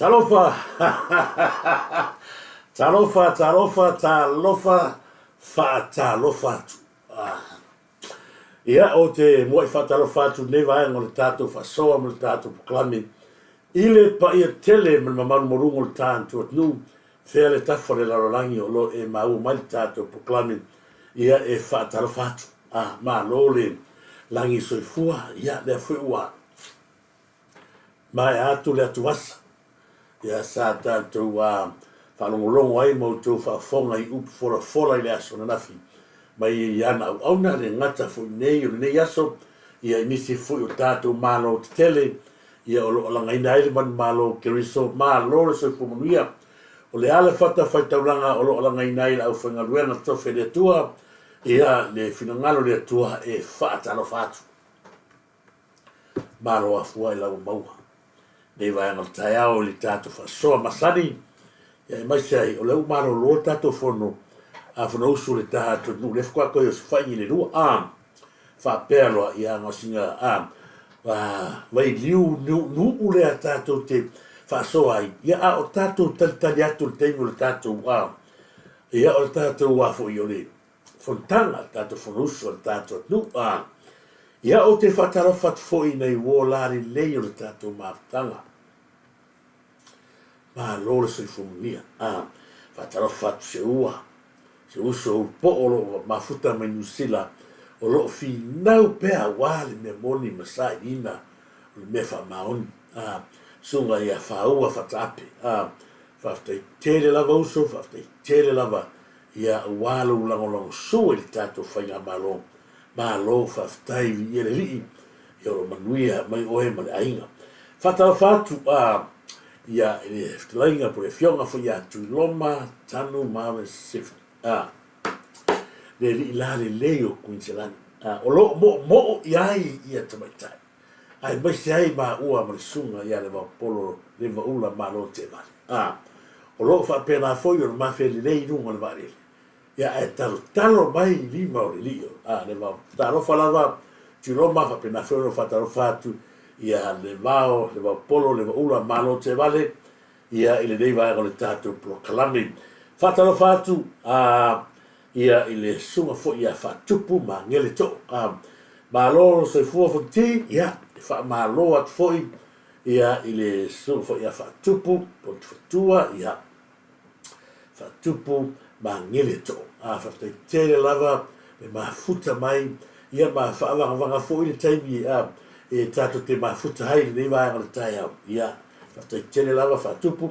Talofa. Talofa. Talofa. Ia o te moi whatalofa atu ne vai ngol tātou whasoa mo tātou proklami. Ile pa ia tele me mamanu morungo le tātou at nu. Whea le tafa le larolangi o lo e mau mai le tātou proklami. Ia e whatalofa atu. Ma lo le langi soifua. Ia le fui ua. Mai atu le atu asa. Ia sa tātou whalongolongo ai mo tō whafonga I upu fora I le aso na nafi. Mai iana au na le ngata fu nei o nei aso ia nisi fu o tātou malo te tele ia o langa ina ele man malo keriso malo le so fu manuia o le ale fata fai taulanga o langa ina ele au whenga luenga tofe le tua ia le finangalo le tua e fata lo fatu malo a fua I lau maua nei vai angal taiao le tātou fasoa masani ia mai sei o leu malo lo tātou fono a fono usu le tātou nu le fkua koe o sifai le rua fa perloa ia ngasinga vai liu nu ule a tātou te whasoa ai ia a o tātou talitali atu le teimu le tātou ia o le tātou fo I o le fontanga tātou fono usu o le tātou nu ia o te whatara fatu fo I nei wō lari lei o le tātou maftanga ma lore soi fomunia whatara fatu se ua se uso po o lo mafuta mai nusila o lo fi nau pea wale me moni masai ina o me fa maoni sunga ia faua fatape faftai tele lava uso faftai tele lava ia walo lango so il tato fai malo faftai ia le li ia lo manuia mai oe mai ainga fatala fatu ia ele ftainga por fionga foi ia tu loma tanu mame sif le li la le leo Queensland o lo mo ia tamaitai ai mai sai ma ua marisunga ia le polo le ula malo te vale o lo fa pena foi o ma fe le lungo le vale ia e talo mai lima o le lio le va talo falava tu lo ma fa pena foi o fa talo fatu ia le polo le ula malo te vale ia ile dei va con le tato proclami fatalo fatu ia ile sunga fo ia fa tupu ma ngele to ma lo se fu fonti ia fa ma lo at foi ia ile sunga fo ia fa tupu pot tua ia fa tupu ma ngele to fa te lava e ma futa mai ia ma fa vanga fo ile taimi e tato te ma futa hai nei va al taia ia fa te lava fa tupu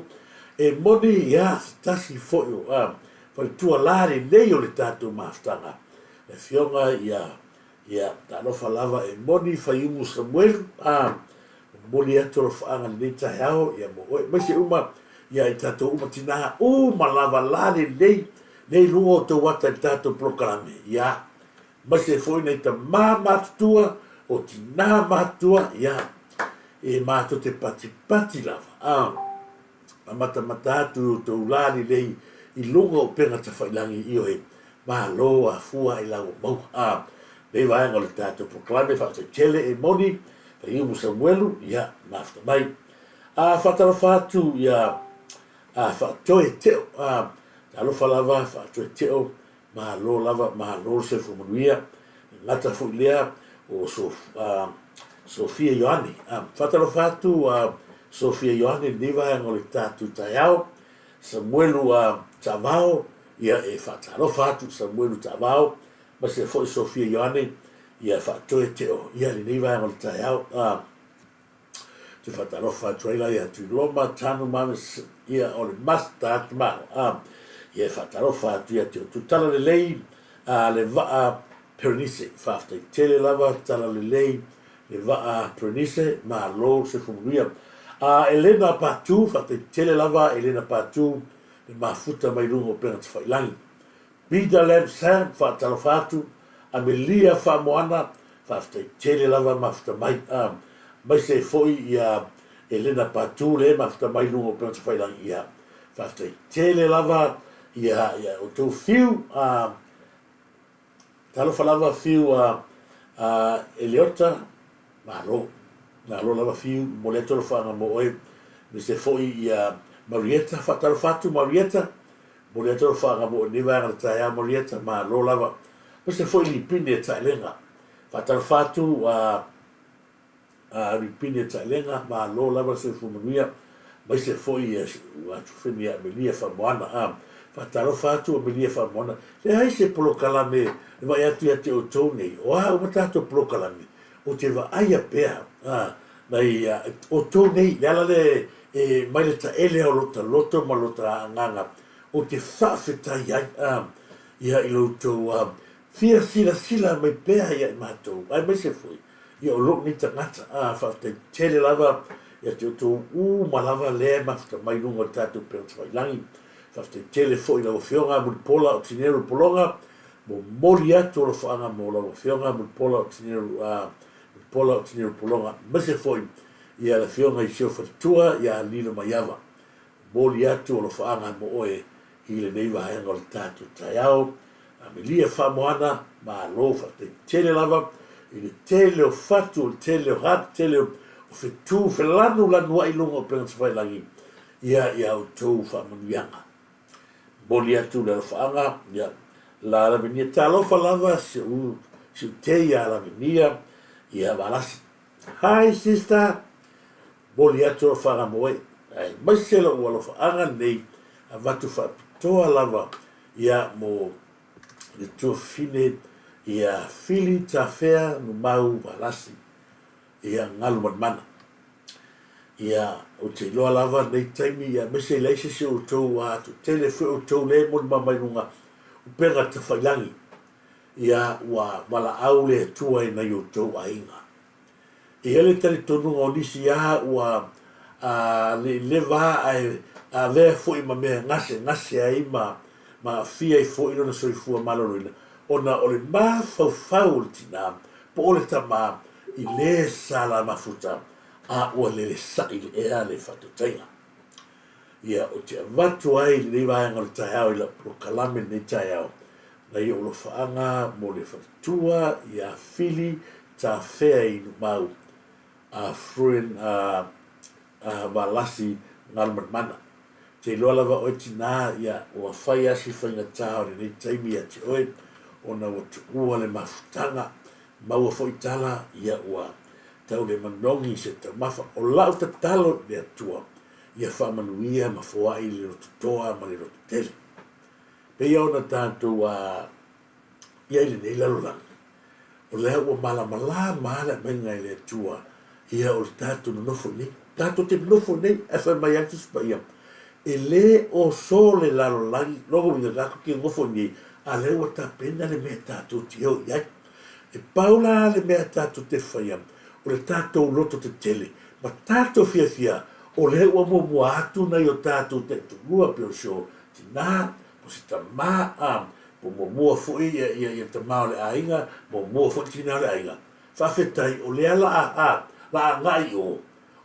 e moni ia tasi fo for tua lari nei o le tātou maftanga. Le fionga ia tano falava e moni faiumu Samuel, moni atoro whaanga nei tae ao, ia mo oe, maise uma, ia i tātou uma tinaha, lava lari nei lungo tau wata i tātou proklame, ia, maise foi nei ta māmatua, o tinaha matua, ia, e mātou te pati lava, mata atu tau lari nei, I lunga o penga ta whailangi I oe ma loa fua I lau mau nei vaenga le tātou proklame whata tele e moni pa iumu Samuelu ia mafta mai whatara whatu ia whatoe teo talo whalava whatoe teo ma lo lava ma lo se fumanuia ngata fuilea o Sofia Ioane whatara whatu Sofia Ioane nei vaenga le tātou taiao Samuelu Tavao ia e whataro whatu Samuelu Tavao ma se foi Sofia Ioane ia whatoe teo ia li niwa ngol tai au te whataro whatu reila ia tu loma tanu mame ia o le masta atu mao ia whataro whatu ia teo tu tala le lei le waa Pernice whaftai tele lava tala le lei le waa Pernice ma lo se fumuia Elena Patu whaftai tele lava Elena Patu mafuta mai lungo pena te whailangi. Bida Lam Sam whaatalo whatu, Amelia Whamoana, whaftai tele lava mafuta mai, mai se foi ia Elena Patu le mafuta mai lungo pena te whailangi ia. Whaftai tele lava ia o tō whiu, talo whalava whiu Eliota, ma lo lava whiu, mo le tolo whanga mo oe, me se foi ia Marieta fatalo fatu Marieta Marieta lo fa ngamo ni va ngata ya Marieta ma lo lava me se foi li pinde ta lenga fatalo fatu a ripine ta lenga ma lo lava se fu mia ma se foi wa tu fenia melia fa moana fatalo fatu melia fa moana le ai se polo kalame va ya tu ya te o tone o a o tato polo kalame o te va ai a pea nei o tone la le mai le ta ele o loto ma lota nganga o te whawheta ia i loto fia sila mai pēha ia i mātou ai mai se fui ia o lok ni tangata whawhete tele lava ia te oto ma lava lea mawhita mai runga tātou pēo te wailangi whawhete tele fo i lau whionga muli pola o tineru polonga mo mori atu o lo whaanga mo lau whionga muli pola o tineru polonga mai se fui ia la whionga i seo whatua ia lino mai awa mori atu o lo whaanga mo oe i le nei wahenga o le tātou tai au me lia whamoana ma alofa te tele lava i le tele o fatu, le tele o hat, tele o whetu, whelanu lanu ai lunga o penga te whailangi ia o tau whamanuianga. Boli atu le whaanga, ia la ravenia talofa lava se u te ia ravenia ia walasi. Hi sister, boli atu o whaanga moe, mai sela ua lo whaanga nei a watu whapitoa lava ia mo le tua fine ia fili ta fea no mau walasi ia ngalu mana ia o te loa lava nei taimi ia mese leise se o tau atu tele fwe o tau le mon mamai nunga o penga te whailangi ia wala au le tua i nei o tau ainga i ele tali tonunga o nisi ia le leva a vea fwe ma mea ngase ai ma fia i fo ino na soifua maloroina ona o le mafau le tina po o le tama i le sala mafuta ua le sa'i le ea le whatotainga ia o te avatu ai le vaenga le taiao i la prokalame nei taiao na i o lo whaanga mo le whatutua ia fili ta whea i mau fruen walasi ngalman te loa lava o tina ia ua whai asi whainga tāo ni nei taimi a te oe ona ua tu ua le mafutanga maua fo itala ia ua tau le manongi se ta mafa o lau ta talo le atua ia whamanuia ma fua i le roto toa ma le roto tele pe ia ona tātou ia i le nei lalolangi o lea ua malamala maala menga i le atua ia o le tātou nonofo nei tātou te nonofo nei e whai mai atu spa ia e le o so le lalolangi logo mi ngako ki ngofo ni a le ua ta pena le mea tātou ti au iai e paula le mea tātou te whaiam o le tātou loto te tele ma tātou fia o le ua mua atu nei o tātou te tunua pe o sho ti nā po si ta maa po mua fui ia ta maa o le ainga mo mua fui tina o le ainga whawhetai o le ala la ngai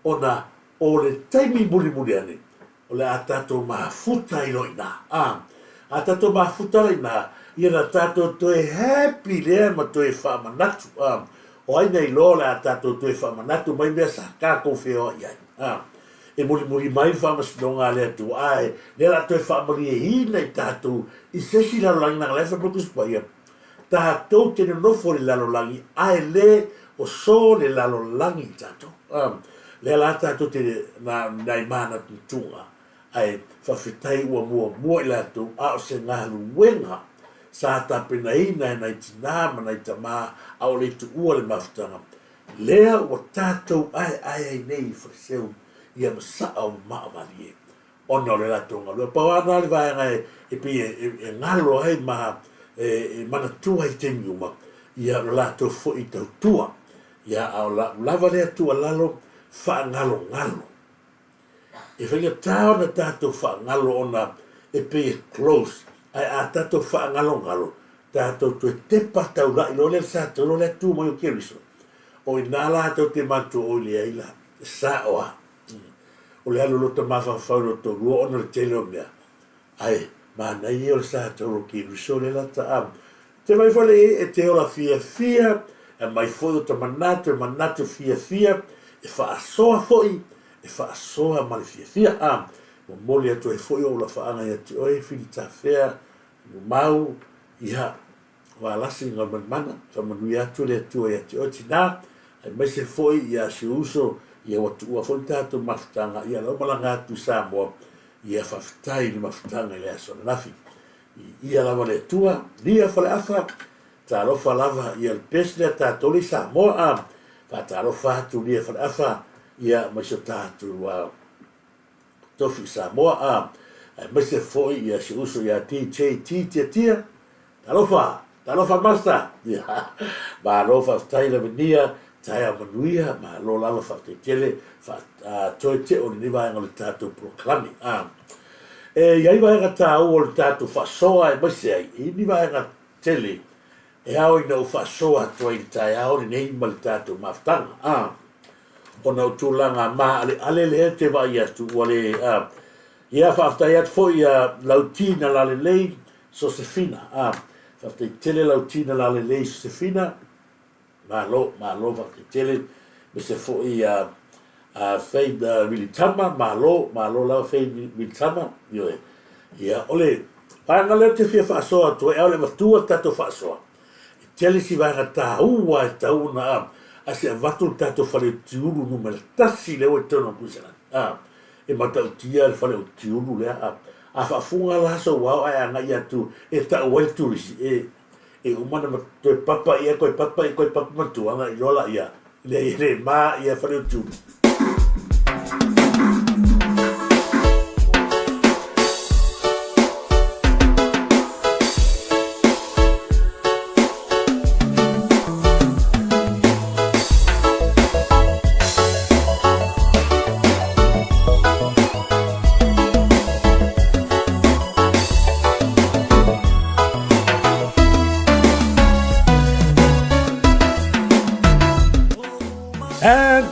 ona o le taimi muli ane o le a tātou mafuta i loina. A tātou mafuta loina, ia na tātou toe happy lea ma toe whamanatu. O aina i lo le a tātou toe whamanatu, mai mea sa kākou whio iai. E muri mai whamasinonga lea tu ai, lea la toe whamari e hina i tātou, i sesi lalolangi nanga lefa blokus paia. Tātou tene nofo le lalolangi, ai le o so le lalolangi tātou. Lea la tātou tene na imana tuntunga. Ai whawhetai ua mua i lātou a o se ngahalu wenga sa tapena ina e nai tina ma nai tamā a o le tu ua le mafutanga. Lea ua tātou ai nei whakaseu ia masaa o maamali e. Ona o le lātou ngalua. Pawana le vaenga e pi e ngalo ai maha e mana tua i te miuma. Ia o lātou fo i tau tua. Ia a o lava lea tua lalo wha ngalo. E whainga tāo na tātou whaangalo ona e pe close. Ai a tātou whaangalo. Tātou tue tepa tau la ilo le sātou lo le tū mai o keriso. O i nā lātou te matu o le aila. Sā oa. O le alo lota mawha whauro tō rua ona le tele o mea. Ai, mā nei e o le sātou lo keriso le lata am. Te mai whale e te ola fia. E mai whoio ta manatu fia. E wha asoa foi. e whaasoa ma le fia mo mole atu e foi o la whaanga ia te oe whini ta whea mau ia wa lasi ngā mana whamanui atu le atu ia te oe tina ai mai se foi ia se uso ia watu ua foi tātou mawhitanga ia lau malanga atu Samoa ia whawhitai ni mawhitanga le aso na nafi ia lava le atua lia whale afa ta rofa lava ia le pesle tātou le Samoa ta rofa atu lia whale afa ia mai so tātou tofi Samoa ai mai se foi ia se uso ia tia talofa master ia ba lofa taila venia taia manuia ma lo lava fa tele fa toi te o ni vai ngol tatu proclami e ia vai ga ta o tatu fa soa e mai se ni vai ga tele e au no fa soa toi taia o ni mal tatu maftanga ona tulanga ma ale le te vai atu ole ia fa ia foi lautina la le Josefina fa tele lautina la le Josefina malo va tele me se foi fei militama malo la fei militama yo ia ole panga le te fa so to e ole matua tato fa so tele si va ta ua ta una ase vatu tato fa le tiulu numero tassi le o tono pusana e mata tia fa le tiulu le a fa funga la so wa ai nga ia tu e ta o turisi e umana ma to papa ia ko papa matu ana yola ia le ma ia fa le tiulu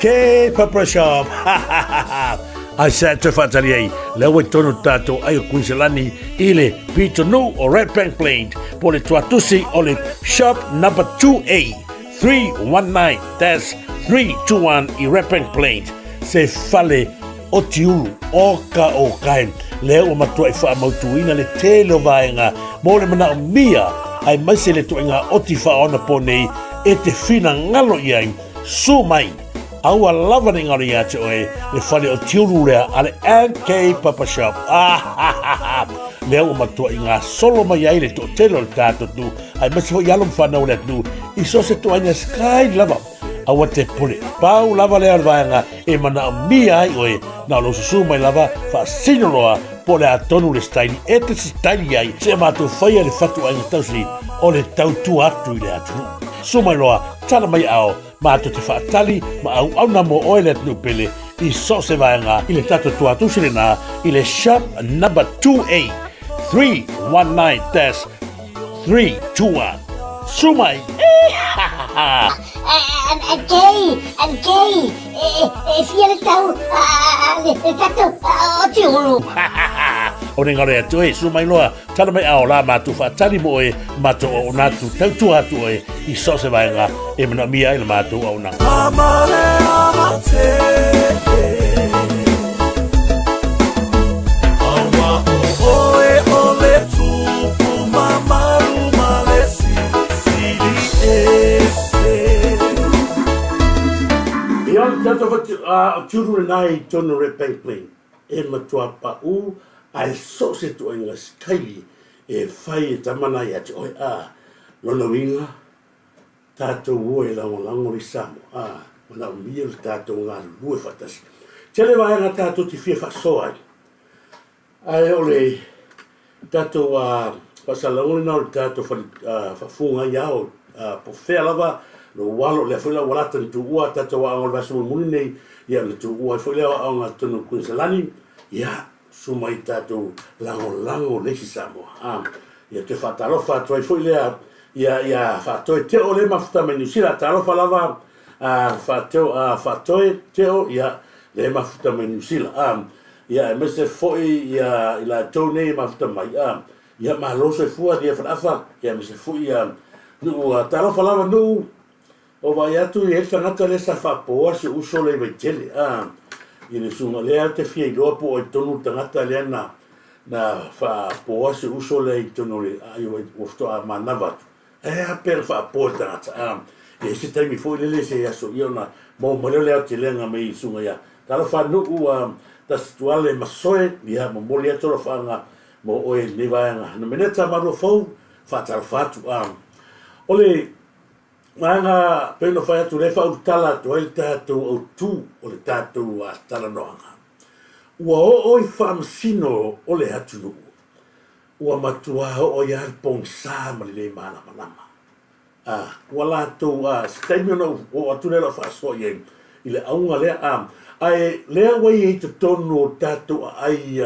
Okay, Papa Shop. I said to Fataliei, Lewe Tono Tato, Ayo Quincelani, Ile, Pito No, or Red Bank Plain, Pole Tuatusi, Ole, Shop number 2A, 319, that's 321, I Red Bank Plain, Se Fale, Otiulu, Oka Okain, Leo Matua Ifa Mautuina, Le Telo Vaenga, Mole Mana Mia, I Masele Tuenga, Otifa on Pone, Ete Fina Ngalo Yang, Sumai. Aua lava ni ngari ate oe le whale o tiuru rea ale NK Papa Shop. Lea o matua i ngā solo mai ai le to telo le tātou tu. Ai masi ho i alum whanau le tu. I so se to aina sky lava. Aua te pule. Pau lava lea le vaenga e mana o mia ai oe. Na lo susu mai lava wha sinoroa po le atonu le staili. E te staili ai. Se mātou whaia le whatu aina tausi o le tau tu atu i le atunu. Sumai loa, tana mai ao. Ma to te whaatali, ma au na mo oile tnu pele, I so se vaenga, I le tato tua tusilena, I le shop number 2A, 319-321. Sumai! And gay, fia le tau, le tato, o tiuru. O ne ngare atu e, sumai loa, tana mai ao la ma tu whaatali mo e, ma to o natu tautua atu e, I so se vaenga, e mana mia ila ma tu au na. Amale amate, awa oe ole tupu mamaru malesi, sili ese. I on tato turu nai tono Red Bank Plain, e matua pa u, ai so se tu inga skaili, e whai e tamana i ati oi lona winga, tātou ue lango li Samoa, mana o mia le tātou ngā lue whatasi. Tele waenga tātou ti fia whasoa ai. Ai ole tātou pasalangoni nao le tātou whafunga iao, po whea lava, no walo le whela walata ni tu ua tātou wa angol vasu muni nei, ia le tu ua whela wa anga tonu Quincelani, ia sumai tātou lango lesi Samoa. Ia te whatalofa tuai whela ia whatoe teo le mafuta me New Zealand, talofa lava whatoe teo ia le mafuta me New Zealand. Ia e mese foi ia i la tau nei mafuta mai. Ia mahaloso e fua dia whanafa, ia mese foi talofa lava nu o vai atu i he tangata le sa whapoa se uso le veitele. I le sunga lea te fia I loa po I tonu tangata lea na wha poa se uso le I tonu le ayo wafto a manavatu. A pera wha poa tangata. E se taimi fo lele se aso I ona mo maleo lea te lenga me I sunga ia. Tala wha nuku ta situale masoe ia mo moli atora whanga mo oe ne vaenga. Na meneta maro fau wha tala whatu. Ole Manga pena whai atu le whau tala to el tātou au tū o le tātou a tala noanga. Ua o oi whamasino o le atu nuu. Ua matua o i arpong sā ma le mana manama. Ua lātou staimi ona o atu le la whaasua i le aunga lea ai lea wai e te tonu o tātou ai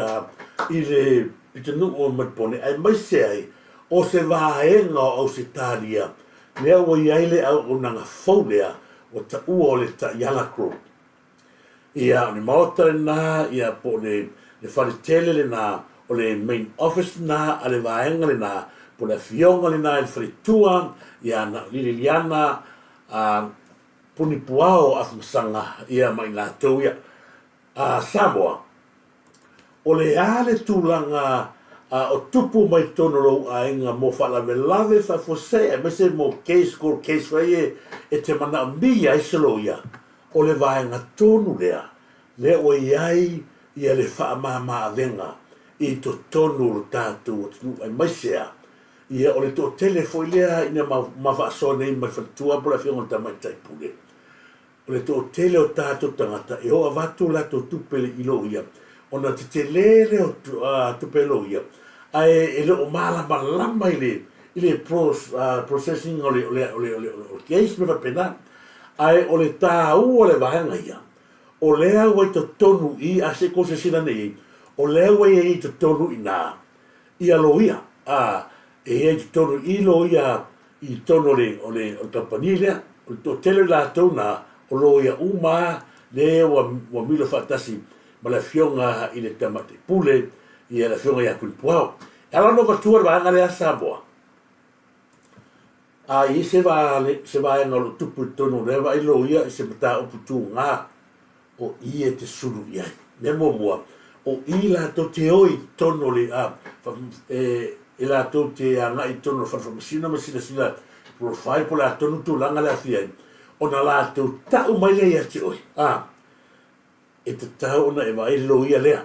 I le te nuu o matpone ai mai se ai o se vāenga o se tālia lea wai aile au o nanga faulea o ta ua o le ta yala kro. Ia o ni maota le nā, ia po le wharitele le nā, o le main office nā, a le vaenga le nā, po le fionga le nā, le wharitua, ia na liliana, puni puao a whamasanga, ia mai nā tau ia. Samoa, o le ale tūlanga, o tupu mai tono rau a inga mo whalave lave wha fosea, me se mo case call case wai e te mana mia I selo ia. O le vaenga tonu lea, lea o iai ia le wha maa avenga I to tonu lo tātou o tunu ai maisea. Ia o le to telefoi lea ina ma whaasoa nei mai whatua pula whionga ta mai taipule. O le to tele o tātou tangata e hoa watu la to tupele ilo ia. Ona te lele o tupelo ia. Ai ele o malama lama ile processing o le case me va pena. Ai o le tāu o le vahanga ia. O lea wai to tonu I a se kose sina nei. O lea wai e to tonu I nā. Ia lo ia. E to tonu I lo ia I tono o le kampani lea. O to tele la tau nā. O lo ia uma le wa milo fatasi. Ma la fionga I le tamate pule I la fionga ia kulpuao. Ala no vatua vaanga le Samoa. I se va nga lo tupu tono le va I lo ia I se mata o putu ngā o I e te sulu ia. Ne mua. O I la to te oi tono le e la to te nga I tono whamasina masina profile po la tono tu langa le afia. O na la to tau mai le ia te oi. E te tau ona e vai lo ia lea.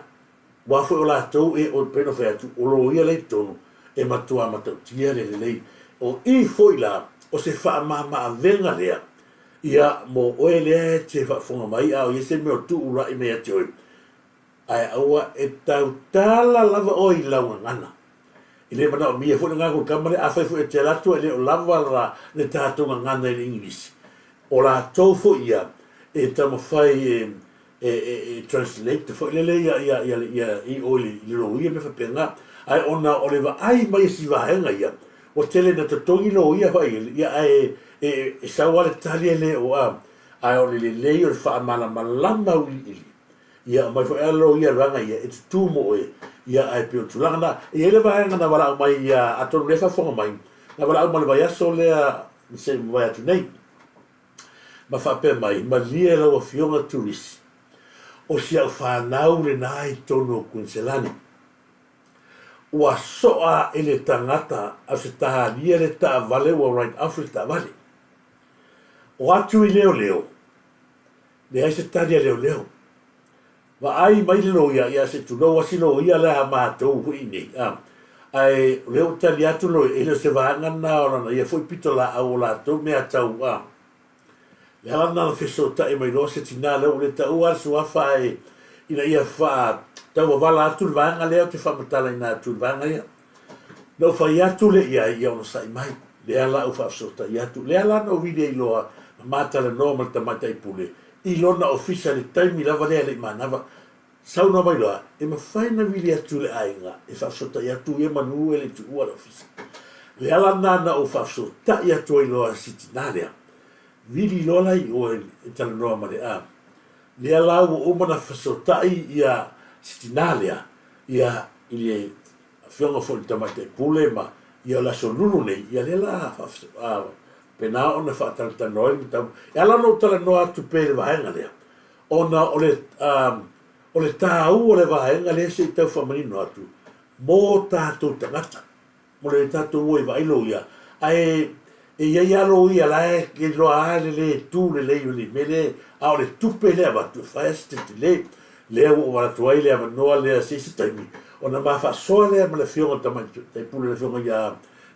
Wafo o la tau e o peno whea tu o lo ia le tono e matua matau tia le lei. O I foi la o se wha mama venga lea. Ia mo oe lea te whafonga mai au i se meo tu ura I mea te oi. Ai aua e tau tala lava oi launga ngana. I le mana o mia fo nga ko kamare a fai fo e te latu e le o lava la le tātonga ngana I le English. O la tau fo ia e tama fai translate fo lele ia I oli lo ia me fa penga ai ona o le va ai mai si va henga ia o tele na to tongi lo ia vai ia e sa wale tali le o ai o le o fa mala malama uli ia mai fo elo ia ranga ia it's too mo ia ai pe tu lana ia le va henga na wala mai ia a to le fa fo mai na wala mai vai so le se vai tu nei ma fa pe mai ma lia lo fionga Turisi o sia whanau le nai tono Queensland. Ua soa ele tangata a se taha lia le ta vale wa right Africa vale. O atu I leo. Le ai se taria leo. Wa ai mai lo ia se tu no wasi lo ia la mātou hui nei. Ai leo tali atu lo ele se vanga na ona ia foi pitola au la to me atau Le ala nana wheso ta e mai loa se tina leo le ta ua su afa ina ia wha tau wala atu le vanga leo te whamatala ina atu le vanga ia. No whai atu le ia ono sai mai. Le ala u whafso ta I atu. Le ala no vide I loa matala normal ta mata I pule. I lona ofisa le taimi lava lea le manava. Sau na mai loa. E ma whai na vide atu le ainga. E whafso ta I atu e manu e le tu ua le ofisa. Le ala nana u whafso ta I atu I loa si tina lea. Vili lola I o e tala noa ma le a. Lea lau o mana whasotai ia sitinalea ia I whionga fo I tamate pule ma ia la so lulu nei ia le la pena ona whaatalata noi mi tau. Ia la no tala noa tu pere vahenga lea. Ona o le o le tāu o le vaenga le se tau whamanino atu, mō tātou tangata, mo le tātou oi vailo ia, ai e ia alo ia lae ke loa ale le tū le lei le mele, a o le tupe le avatu, whaeste te le o waratuai le avanoa le a sisi taimi, o na mawha soa le ma le fionga tamaitu, te pule le fionga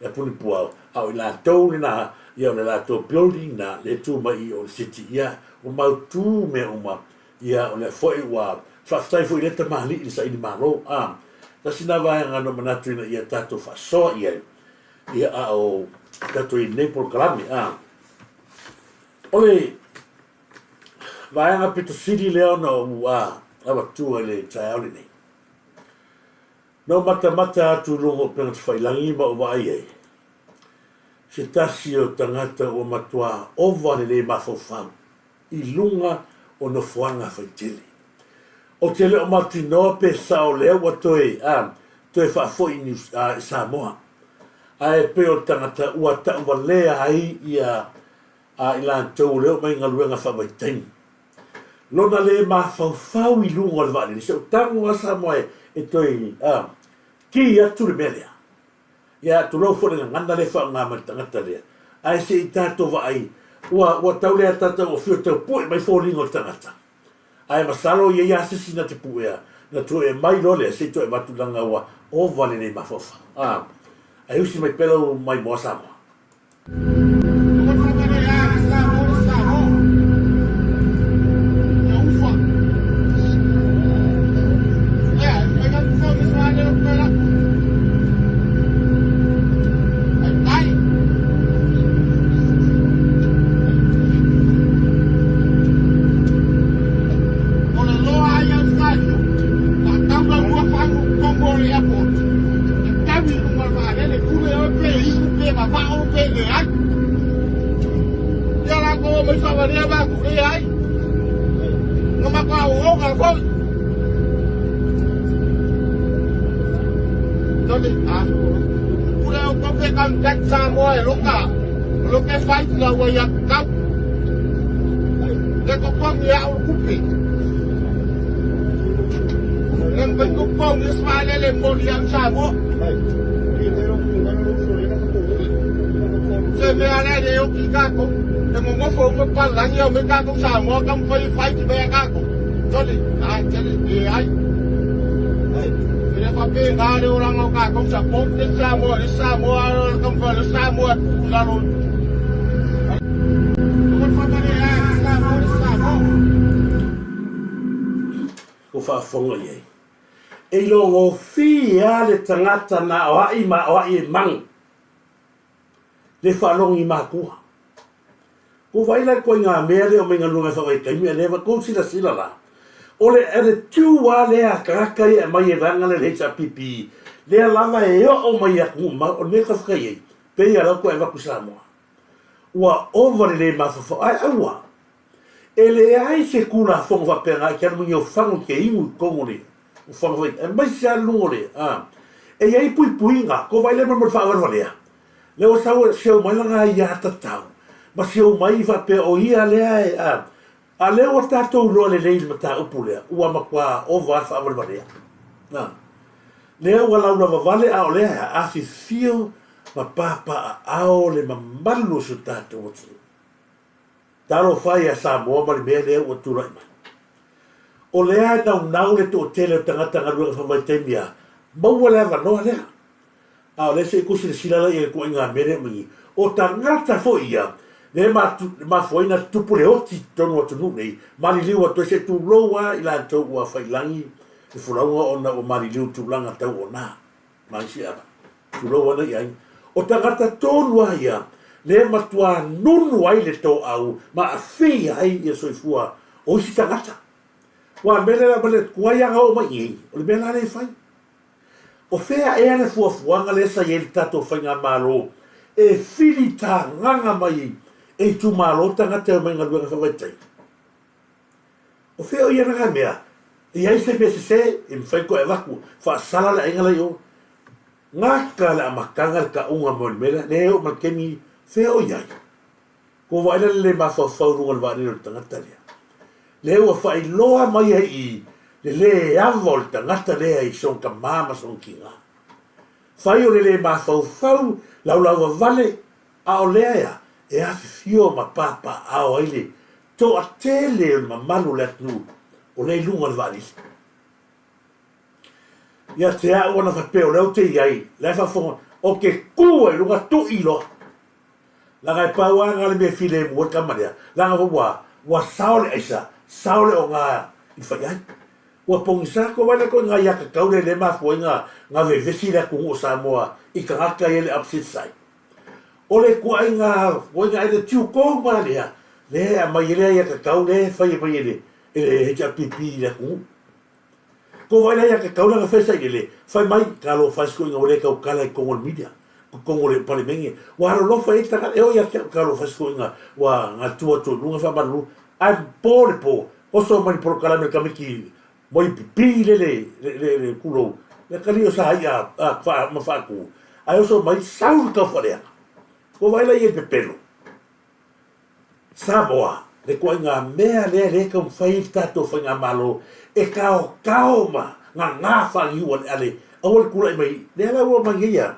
ia puni puau, a o i la tau le na, ia o le la tau building na, le tū mai o le city ia, o mau tū me uma, ia o le foi wa, whaftai foi le tamahali i sa ini malo, ta sina vai ngano manatu ina ia tātou wha soa ia a o tātou i Nepal Kalami, ole, vai anga pito siri leo no ua, awa tua le tai auli nei. No mata atu longo penga te whailangi ma o vai ei. Se tasi o tangata o matua ova le mawhawhau, i lunga o no fuanga whaitele. O te leo mati noa pe sao leo wa toe, toe whaafoi ni Samoa. Ai pe o tangata ua tauwa lea ai ia ilan tau leo mai ngaluenga whawaitangi. Lona le mawhawhau i lunga o le vani, se o tango a Samoa e toi, ki atu le melea. Ia tu lau fwere ngana le wha ngā tangata lea. Ai se i tātou wa ai, ua tau lea tātou o whio tau pui mai fōringo o tangata. Ai masalo ia ia sisi na te puea, na tu e mai lole, se tu e matulanga ua o vale nei mawhawha. Ai usi mai pelo mai moa Samoa. Samoa lo que faz la huella cap le copong ya o kupi lem pen copong es vale le moriam Samoa se me ale de o kikako de mo fo mo palang yo me ka ko Samoa kam fai ti be ka ko tole tele e ai papi ngare orang au ka kong sa pop de Samoa kam fa Samoa lalu ko fa fonga ye e longo fi ale tangata na o ai mang le fa longi ma ko vai la ko nga mere o menga lunga fa vai kai me le va ko sila la ole ere tua lea karakai e mai e vanga le hecha pipi. Lea lava e o mai a kuma o ne ka whakai pe ia lau ko e waku Samoa. Ua ovare le mawhawha ai aua. E le ai se kura whongwa penga ki anu o whangu ke ingu kongore. O whangu wai, e mai se alungo le. E iai pui ngā, ko vai le mamar whawarwa lea. Leo sau seo mai langa i ata tau. Ma seo mai whape o ia lea e a leo tātou loa le leil mata upu lea, ua makua o wāwha awalwarea. Leo walau na wawale ao lea, a fi fio ma papa a ao le mamalu su tātou watu. Taro whai a Samoa mali mea lea ua tūrai mai. O lea nau le tō tele o tangata ngarua whawai temia, maua lea wanoa lea. A o lea se ikusi le silala i le kua inga mere mingi, o tangata fo ia, le ma foi na tupu le oti tonu atu nei mali liu atu se tu loa i la tau ua whailangi e furaunga o na o mali liu tu langa tau o na mai si aba tu loa na iai o tangata tonu ia le matua nunu ai le tau au ma a whi ai i a soifua o isi tangata wa mele la mele kuaianga o mai iei o le mele le whai o whea ea le fuafuanga le sa iei tato whainga malo e whiri tā nganga mai e tu malota nga te mai ngalua ka whawaitai. O wheo i ananga mea, i ai se pese se, i mwhai ko e waku, whaasala le ainga lai o, ngā ka le amakanga le ka unga mo ni mele, ne o malkemi wheo i ai. Ko waila le mawhawhau runga le wāne o tangata lea. Le o whai loa mai ai i, le avo le tangata lea I son ka mama son kinga. Fai o le mafau lau vale a o lea ia e afi fio ma papa a o aile to a tele o mamalu le atu o le lunga le vali. Ia te a wana whapeo leo te iai le whafonga o ke kua I lunga tu ilo. Langa e paua ngā le mea file mua kamaria. Langa wa saole aisa saole o ngā I whai ai. Ua pongisa ko wala ko ngā iaka kaure le mafua ngā vevesi le kungu o Samoa I ka ngaka I le upset side. O le kua I ngā ele tiu kou maa lea. Le a mai ele iaka kaure whai mai ele heja pipi le kungu. Ko wala iaka kaure ngā whesa ele. Whai mai ka lo whaisko I ngā ore kau kala I kongo media. Kongo le pale mengi. Wa haro lofa I taka eo iaka ka lo whaisko I ngā tua nunga whamaru. Ai po le po. Oso mani poro kalame kamiki moi pipi le kulo le kalio sa ia ma faku ai oso mai saul ka farea ko vai la I pepelo Samoa le ko nga mea le ka fai tato fai nga malo e kao ma nga fa you ale awol kula mai le la wo mangia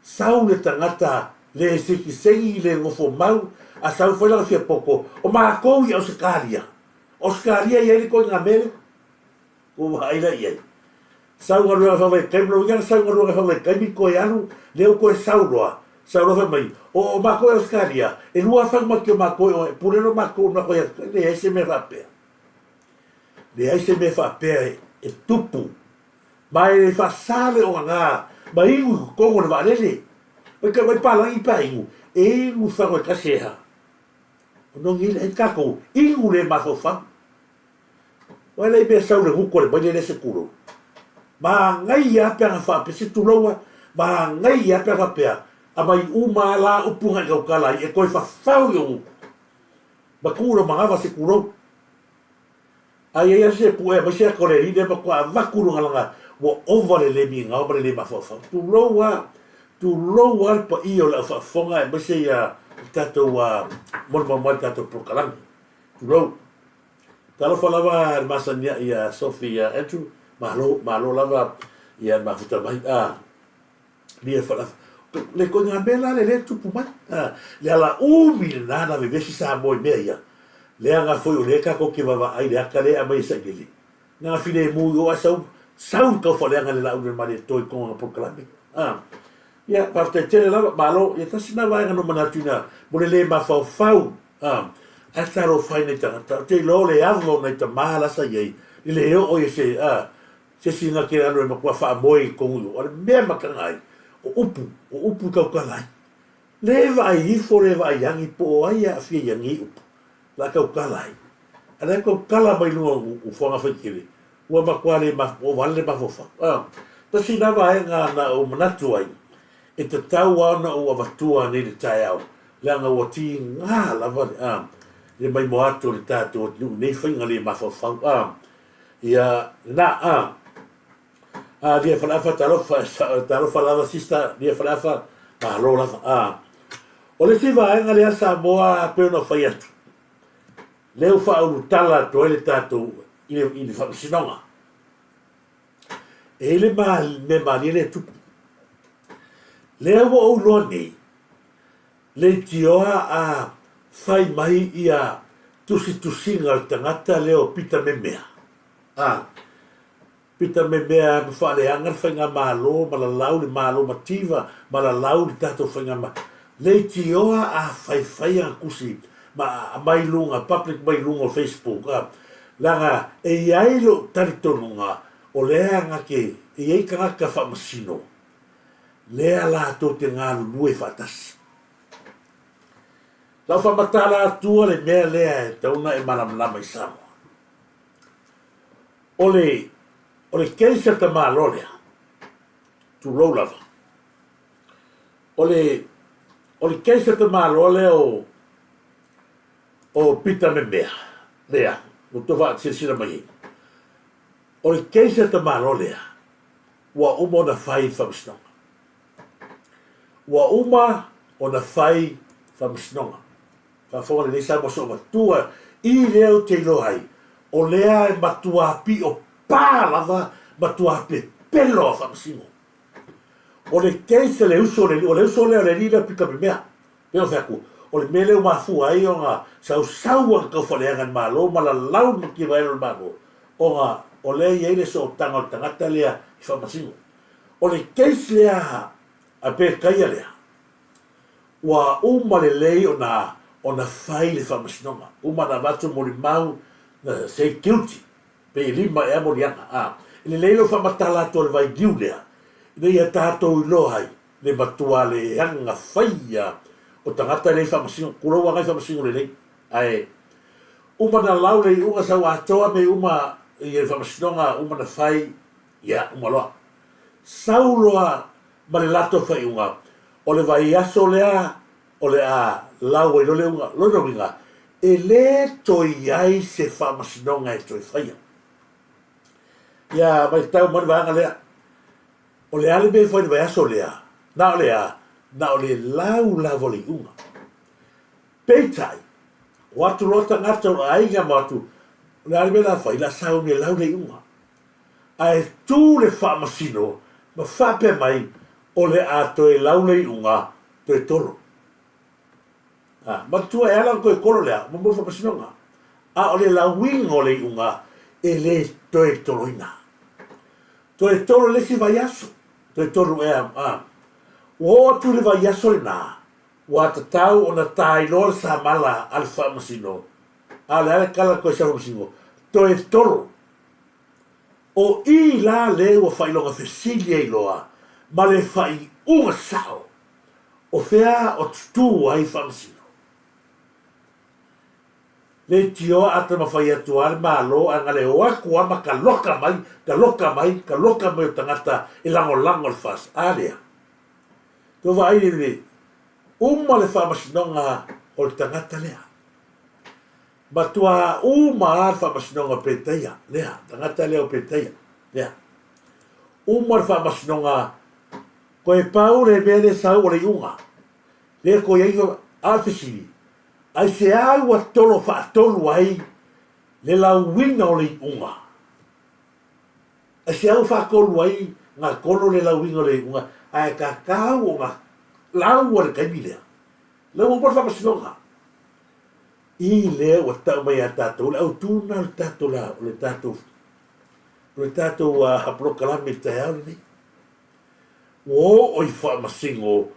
saul le tangata le seki le ngofo mau a saul foi la fia poco o ma ko ia Oscaria ia ko nga mele o vai la ia sau ngaro fa vai kai blo ia sau ngaro fa vai kai mi ko anu leo ko sauroa fa mai o ma ko Oscaria e lua fa ma que ma ko purero ma ko na ko le ese me fa pe e tupu mai le fa sale o nga mai ko ko va le o ka vai pala I pa e u fa ko kaseha no ngile e kako ingu le mafofa wala I be sau le huko le bale le sekuro ma ngai ia pe nga fa pe se tuloa ma ngai ia pe nga pe a mai uma la upunga ka kala e ko fa fau yo ba kuro ma va sekuro ai ia se pu e ma se ko le ide ba ko va kuro nga wo over le mi nga over le mafofa tuloa pa io la fa fonga e ma se ia tato mo tato prokalang tulo talo falava masanya ia Sofia Andrew malo lava ia mafuta mai dia fala le ko nga bela le tupu mai le ala umi na vevesi sa mo meia le nga foi o le ka ko ke va ai le akale a mai sa gili nga file mu yo asau ka fala nga le la ur mari toi ko prokalang ia parte tele la malo ia tasina vai no manatuna mo le mafau a taro fai nei tangata te lo le avo nei ta mala sa ye le o se singa ke alo ma kwa fa moi ko u o me makangai o upu ka kalai le vai fo le vai yangi po ai a fi yangi upu la ka kalai ala ko kala mai lu u fonga fa kile o ma kwa le ma o vale ma fofa tasina vai nga na o manatu ai e te tau ana o avatua ni le tai au langa o ti nga lava le mai moato le tato nei whainga le mawhawhau ia na dia whalafa tarofa lava sista dia whalafa lo lava o le siva enga le Samoa peona whai atu leo whauru tala to ele tato i le whamsinonga e le me mani le tupu leo o uloa nei le tioa fai mai ia tusinga o tangata leo pita memea pita memea mawhale angar whainga malo malalau le malo mativa malalau le tato whainga le tioa a fai ang kusi mai lunga public mai lunga Facebook langa e iai lo taritonunga o lea ngake e iai kangaka whamasino lea la to te ngalu nue whatasi lau whamatala atua le mea lea e tauna e malamlama I Samoa o le keisa ta malolea tu lolava o le keisa ta malole o pita memea lea o towa sila mai o le keisa ta malolea wa uma na fai whamsnonga wa uma o na fai whamsnonga ka fonga le sa mo so matua I leo te lohai o lea e matua pio pā lava matua pe pelo fa masingo. O le keise le uso le lila pika pe mea. Peo feku. O le mele o mafu ai o ngā sau ang kau whaleangan malo, ma la lau ma ki vai lo malo. O ngā, o le iei le so tanga o tangata lea i whamasingo. O le keise lea a pe kaia lea. Wa uma le lei o na whai le whamasinonga. Uma na watu mo le mau na say guilty. Pe lima e mo lianga. Le lei lo whamatala to le vai giu lea. Nei a tātou i lohai, le matua le hanga whaia o tangata le whamasingo, kuroa ngai whamasingo le lei. Ai, uma na lau le unga sau atoa me uma i e whamasinonga uma na whai, ia, uma loa. Sau loa ma le lato whai unga, o le vai aso lea, o le a lau e lole unga, lolo winga, e le toi ai se whamasinonga e toi whaia. Ia, mai tau mani vanga lea, o le ale me foi vai aso lea. Na o le lau la voli unga. Peitai. O atu lota ngata o ainga matu. O le ale me la fai la sau me lau le unga. A e tū le whaamasino, ma whape mai o le ato e lau le unga to e tolo. Ma tua e ala koe kolo lea, ma mo whaamasino nga. A o le lau winga o le unga e le to e toloina. To e tolo le si vai aso. Toi toru e o tu le vai aso le nā. Wa ta tau o na tai lor sa mala al whamasino. Ale ale kala koe sa whamasino. Toi toru. O i la le ua whailonga whesili e loa. Ma le whai unga sao. O whea o tutu ai whamasino. Le tio ata ma whai atu ale ma lo anga le o aku ama ka loka mai o tangata e lango fas. Alea. Tō wa aire le uma le whamasinonga o le tangata lea. Ma tua uma le whamasinonga peteia. Lea, tangata lea o peteia. Lea. Uma le whamasinonga koe pau le mele sau o le unga. Lea koe aiwa alfesiri. Ai se aua tolo whaatolu ai le lau winga o le unga. Ai se au whaakolu ai ngā kolo le lau winga o le unga. Ai kakau o ngā lau o le kaimilea. Lau o porfa masinonga. I lea o tau mai a tātou. Le au tūna o le tātou la. O le tātou. O le tātou prokalame te hao le nei. O oi wha masingo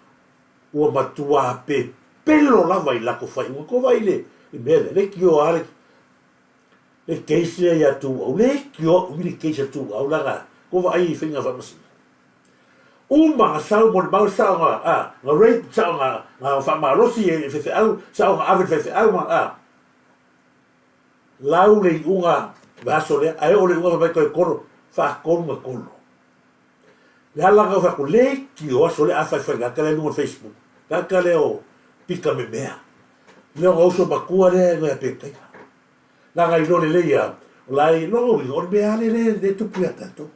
ua matua pe pelo lava i lako whai. Ua ko vai le mele. Le ki o ale. Le keisi e atu au. Le ki o umile keisi atu au laga. Ko vai i whinga whamasi. Uma ngā sau mo le mau sau ngā rape sau ngā whamarosi e whewhe au. Sau ngā awet whewhe au ngā lau le unga vaso le. Ai o le unga mai koe koro. Whakonu ngā kolo. Le halanga whako le ki o aso le awhai whainga. Ka le nunga Facebook. Ka le o pika me mea. Leo ngauso makua le ngoia pekai. Nā ngai lone leia. O lai longo wingo. O mea le tupu ata to.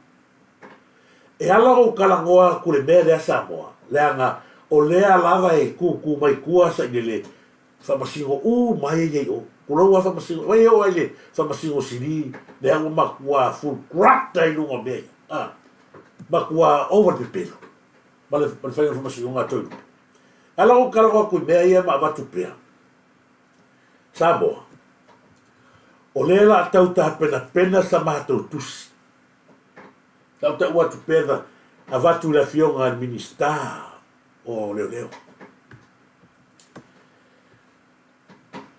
E ala o kalangoa kule mea lea Samoa. Lea ngā o lea lava e ku mai kua sa ine le. Whamasingo mai e o. Kuroua whamasingo. Mai o ai le whamasingo sini. Lea ngā makua full grata i lunga mea. Makua over the pelo. Male whainga whamasingo ngā toiru. Ala o kalangoa kule mea ia ma watu pea. Samoa. O lea la tau ta pena sa mātou tusi. Tau ta ua tu pena a watu la fionga al minista o leo.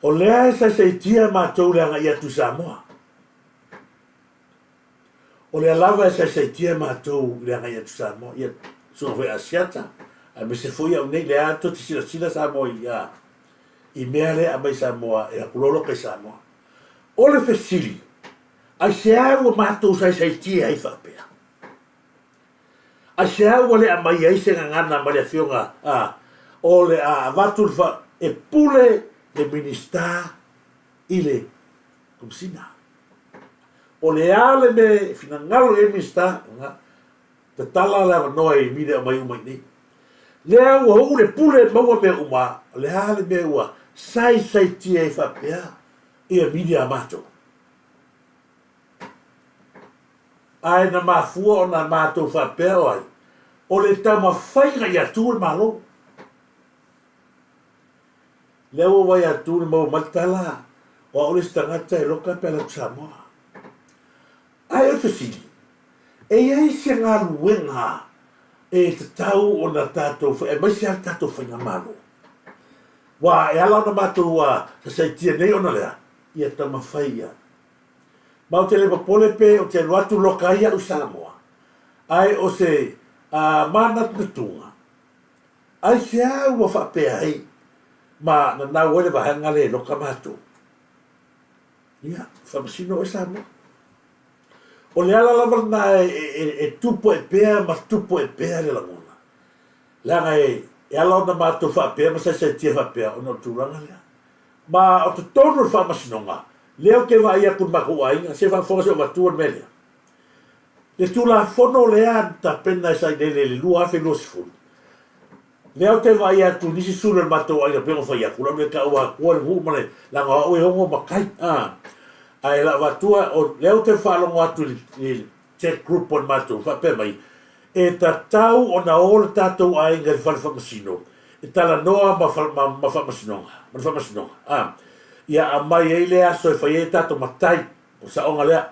O lea sa se tia mātou leanga ia tu Samoa. O lea lava sa se tia mātou leanga ia tu Samoa. Ia sunga foi asiata. A me se foi au nei lea to te sila Samoa ia. I mea lea a mai Samoa e a kulolo kai Samoa. O le fesili. Ai se au mātou sa se tia i whapea. A se au le a mai ai se ngana mai a fionga o le a vatul fa e pule le minista i le kumsina. O le ale me fina ngalo e minista te tala la noa i mire a mai umai nei. Le au hou le pule maua me uma le ale me ua sai tia i whapea i a mire a mato. Ai na mafua o na mātou whapea ai. O le tau mawhainga i atu le malo. Leo wai atu le mau matala. O ole stangata e loka pela Samoa. Ai o fasini. E ai se ngā luenga e te tau o na tātou, e mai se a tātou whainga malo. Wa e ala na mātou sa saitia nei ona lea, ia ta mawhaia. Mau te lewa pole pe o te luatu loka ia o Samoa. Ai o se mana tunga. Ai se au wa whapea hei, ma na nau ele wahanga le loka mātou. Ia, whamasino e Samoa. O le ala lava na e tupo e pea, ma tupo e pea le langona. Langa e ala ona mātou whapea, ma sai tia whapea, o no tūranga lea. Ma o te tono whamasinonga, leo ke wa ia kun mako ainga, se whafonga se o watuan melea. Le tūla whono lea ta pena e sai nele le lua awhi losifuru. Leo te wa ia tu nisi sura le mātou ainga pengo whai akura, me ka ua kua le huu mane, langa oe hongo makai. Ai la watua o leo te whalongo atu i tech group on mātou, whape mai, e ta tau o na ola tātou ainga i whalwhamasino, e tala noa ma whamasinonga. Ia a mai e lea so e whai e tātou matai, o sa onga lea,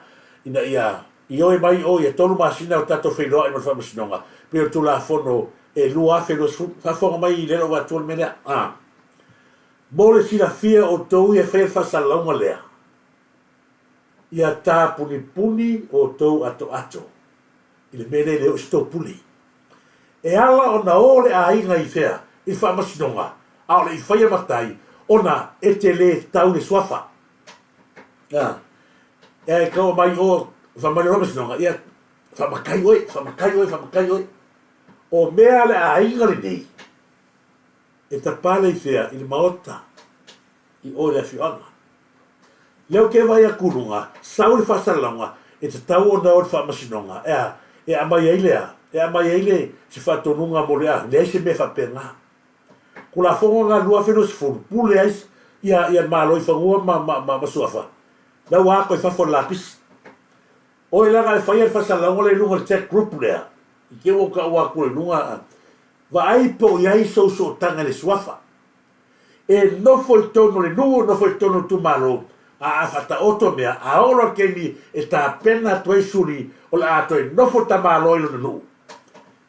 ina ia, i oe mai o ia tolu masina o tātou whailoa i ma whamasinonga, pio tu la whono e lua whelo whafonga mai i lero watua menea. Mole sila fia o tou e whai whasalaunga lea. Ia tā puni o tau ato. I le mene leo sto puni. E ala o na ole a inga i whea, i whamasinonga, a ole i whaia matai, ona e te le tau le swafa. E kaua mai o whamare romasinonga, ia whamakai oi. O mea le a inga le nei, e ta pale i whea, i le maota, i ole a whianga. Leo ke vai a kurunga, sau le whasalonga, e te tau o na o le whamasinonga, e amai eile, se whatonunga mo lea, lea se me whapenga. Kula whonga ngā lua wheno se furu, pule ais, ia māloi whangua ma suafa. Lau ako i whafo lapis. O e langa e whaia le whasalonga le lunga le tech group lea, i ke o ka ua kule lunga, wa ai po i ai so tanga le suafa. E nofo i tono le nungo, nofo i tono tu māloi, a fata oto mea, a ora ke ni e tā pena toi suri o la atoi nofo ta māloi lo nunu.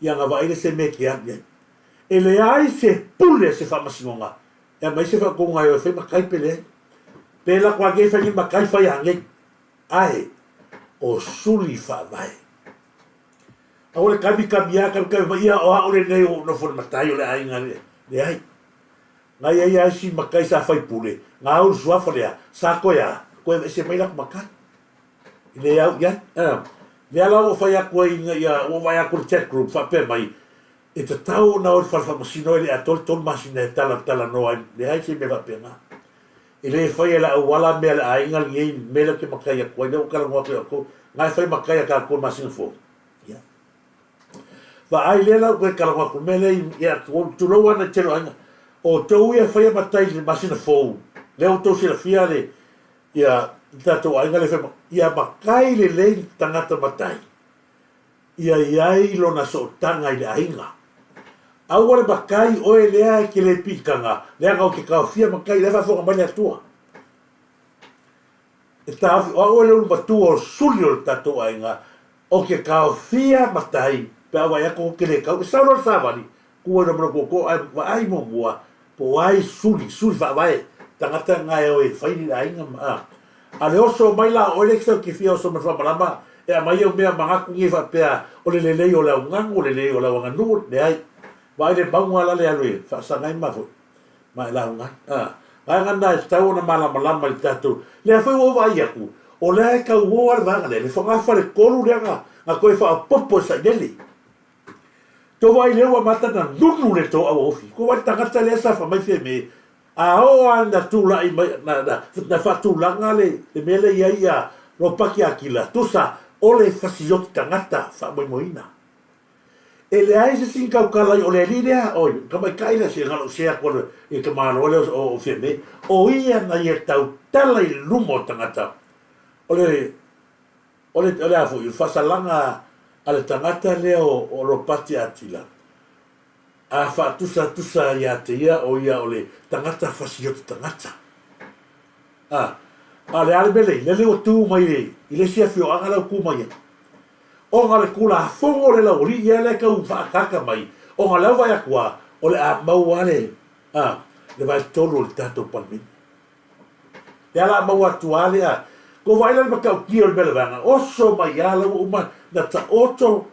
Ia ngā waile se me ki ane. E le ai se pule se whamasingonga. E mai se whakonga e o whai makai pele. Pela kwa ke whai makai whai ange. Ai, o suri whawai. A ole kami a, kami ia o a ole nei o nofo na matai o le ai ngā le ai. Ngai ai ai si makai sa whai pule. Ngā uru suafa lea, sa koe a, koe se mai lako makai. I le au, ia, lea lau o whai aku o whai aku le chat group, whape mai, e te tau na ori whalwhamasino e le a tolu masina e tala noa, le hai se me whape ngā. I le whai e la au wala mea le a inga li ei mele ke makai a koe, leo kala ngoa koe a koe, ngai whai makai a kala koe masina fo. Ia. Wa ai le lau koe kala ngoa koe, mele ia, tu ana telo ainga, o tau ia whai matai le masina fo. Leo tau sila fia le, ia tatou ainga le whema, ia makai le lei tangata matai. Ia iai lo na so tanga i le ainga. Aua le makai oe lea ke le pikanga, lea ngau ke kau fia makai le whafonga mani atua. E tāwhi, o oe le ulu matua o suli o le tatou ainga, o ke kau fia matai, pe awa iako ke le kau, e saura sāwani, kua na mara koko, ai mo mua, po ai suli whawae, tangata ngai o e whaini la inga maa. A le oso mai la o eleksa ki fia oso ma whamarama, e a mai o mea mangaku ngi whapea o le lelei o lau ngangu, o le lelei o lau nganu, le ai. Wa ele maunga la le alue, whaasangai mafu, ma e lau ngai. Ai ngana e tau na malama li tatu, le a whai ova i aku, o le ai kau ua le vanga le whangafa le kolu le anga, nga koe wha popo sa neli. Tō wai lewa mata na nunu le tō au ofi, ko wai tangata le sa whamai whi me, a oa na tūla i mai, na whatūlanga le mele ia lo paki akila, tusa o le whasioti tangata whamoimoina. E le ai se sin kau kalai o le lirea, oi, ka mai kaila se ngalo sea kore e ka marole o whime, o ia na ia tau tala i lumo tangata. O le ole afu i fasalanga ale tangata leo o lo pati atila. A fa tusa ya te ia o ia ole tangata fasio tangata. Ale bele le o tu mai ile sia fio angala ku mai. O ngale kula fongo le la ori ia le ka u fa kaka mai. O ngala va ya kwa ole a mau ale. Le vai tolo le tato palmin. Ya la mau atu ale ko vai le makau ki o bele vanga. Oso mai ala uma na ta oto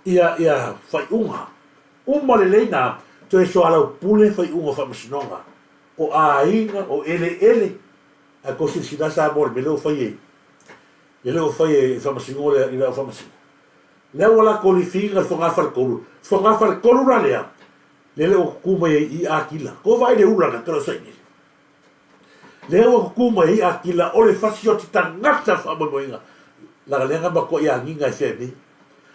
ia fai unga. Uma le leina to e so ala pule fai unga fa masinonga. O ainga o ele a kosi si sa mor me lo fai fa masingo le ila fa masingo. Le wala ko li finga fonga fal kolu na lea. Le o kuma i akila. Ko vai le ula na tro sai ni. Le o kuma i akila o le fasio tangata fa moinga. La lenga ba ko ia nginga febe.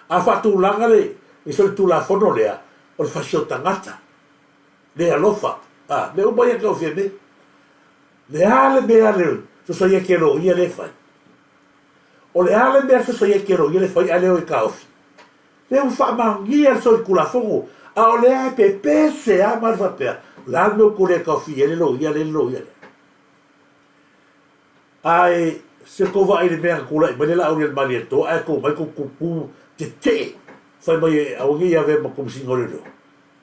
A fa tu langa le so tu la fono lea o le fasio tangata. Le alofa. Le o mai ka febe. Le ale me ale so so ye kero ia le fai. O le ale me so ye kero ia le fai ale o ka ofi. Le o fa mangia so kula fongo. A o le ai pepe se a marfa pea. La no kule ka ofi ele lo ia. Ai se ko va ile mea kula i la o le malieto ai ko mai ko kupu te. Fai mai a o ia ve ma kom singole do.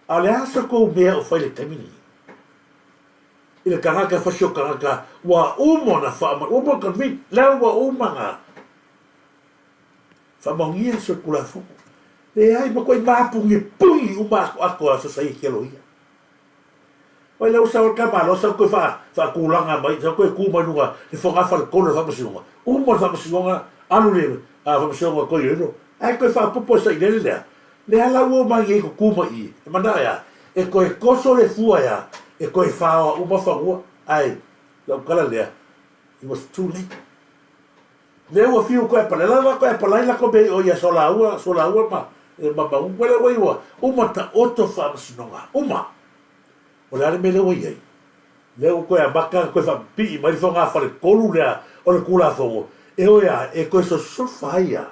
A le asa ko mea o fai le tamini. Ile karaka fasio karaka wa umo na fa umo kan vi la wa umanga fa mangia so kula fo le ai ma ko ma pungi uma ako so sai kelo ia wa le usa o kamalo so ko fa kulanga mai so ko ku manunga le fo ga fa ko le fa masinga umo fa masinga anu le fa masinga ko yo ai ko fa popo sai le ala wo ma ye ko kuma i manda ya e ko koso le fua ya e koe whaoa uma whaua, ai, lau kala lea, it was too late. Lea ua whiu koe palela, koe palaila ko bei o ia sola ua ma, wale wai ua, uma ta oto whamasinonga, uma. O le ale me lewa iei. Lea ua koe a maka, koe whapi, mai whonga whale kolu lea, o le kula whongo. E oia, e koe so sofaia.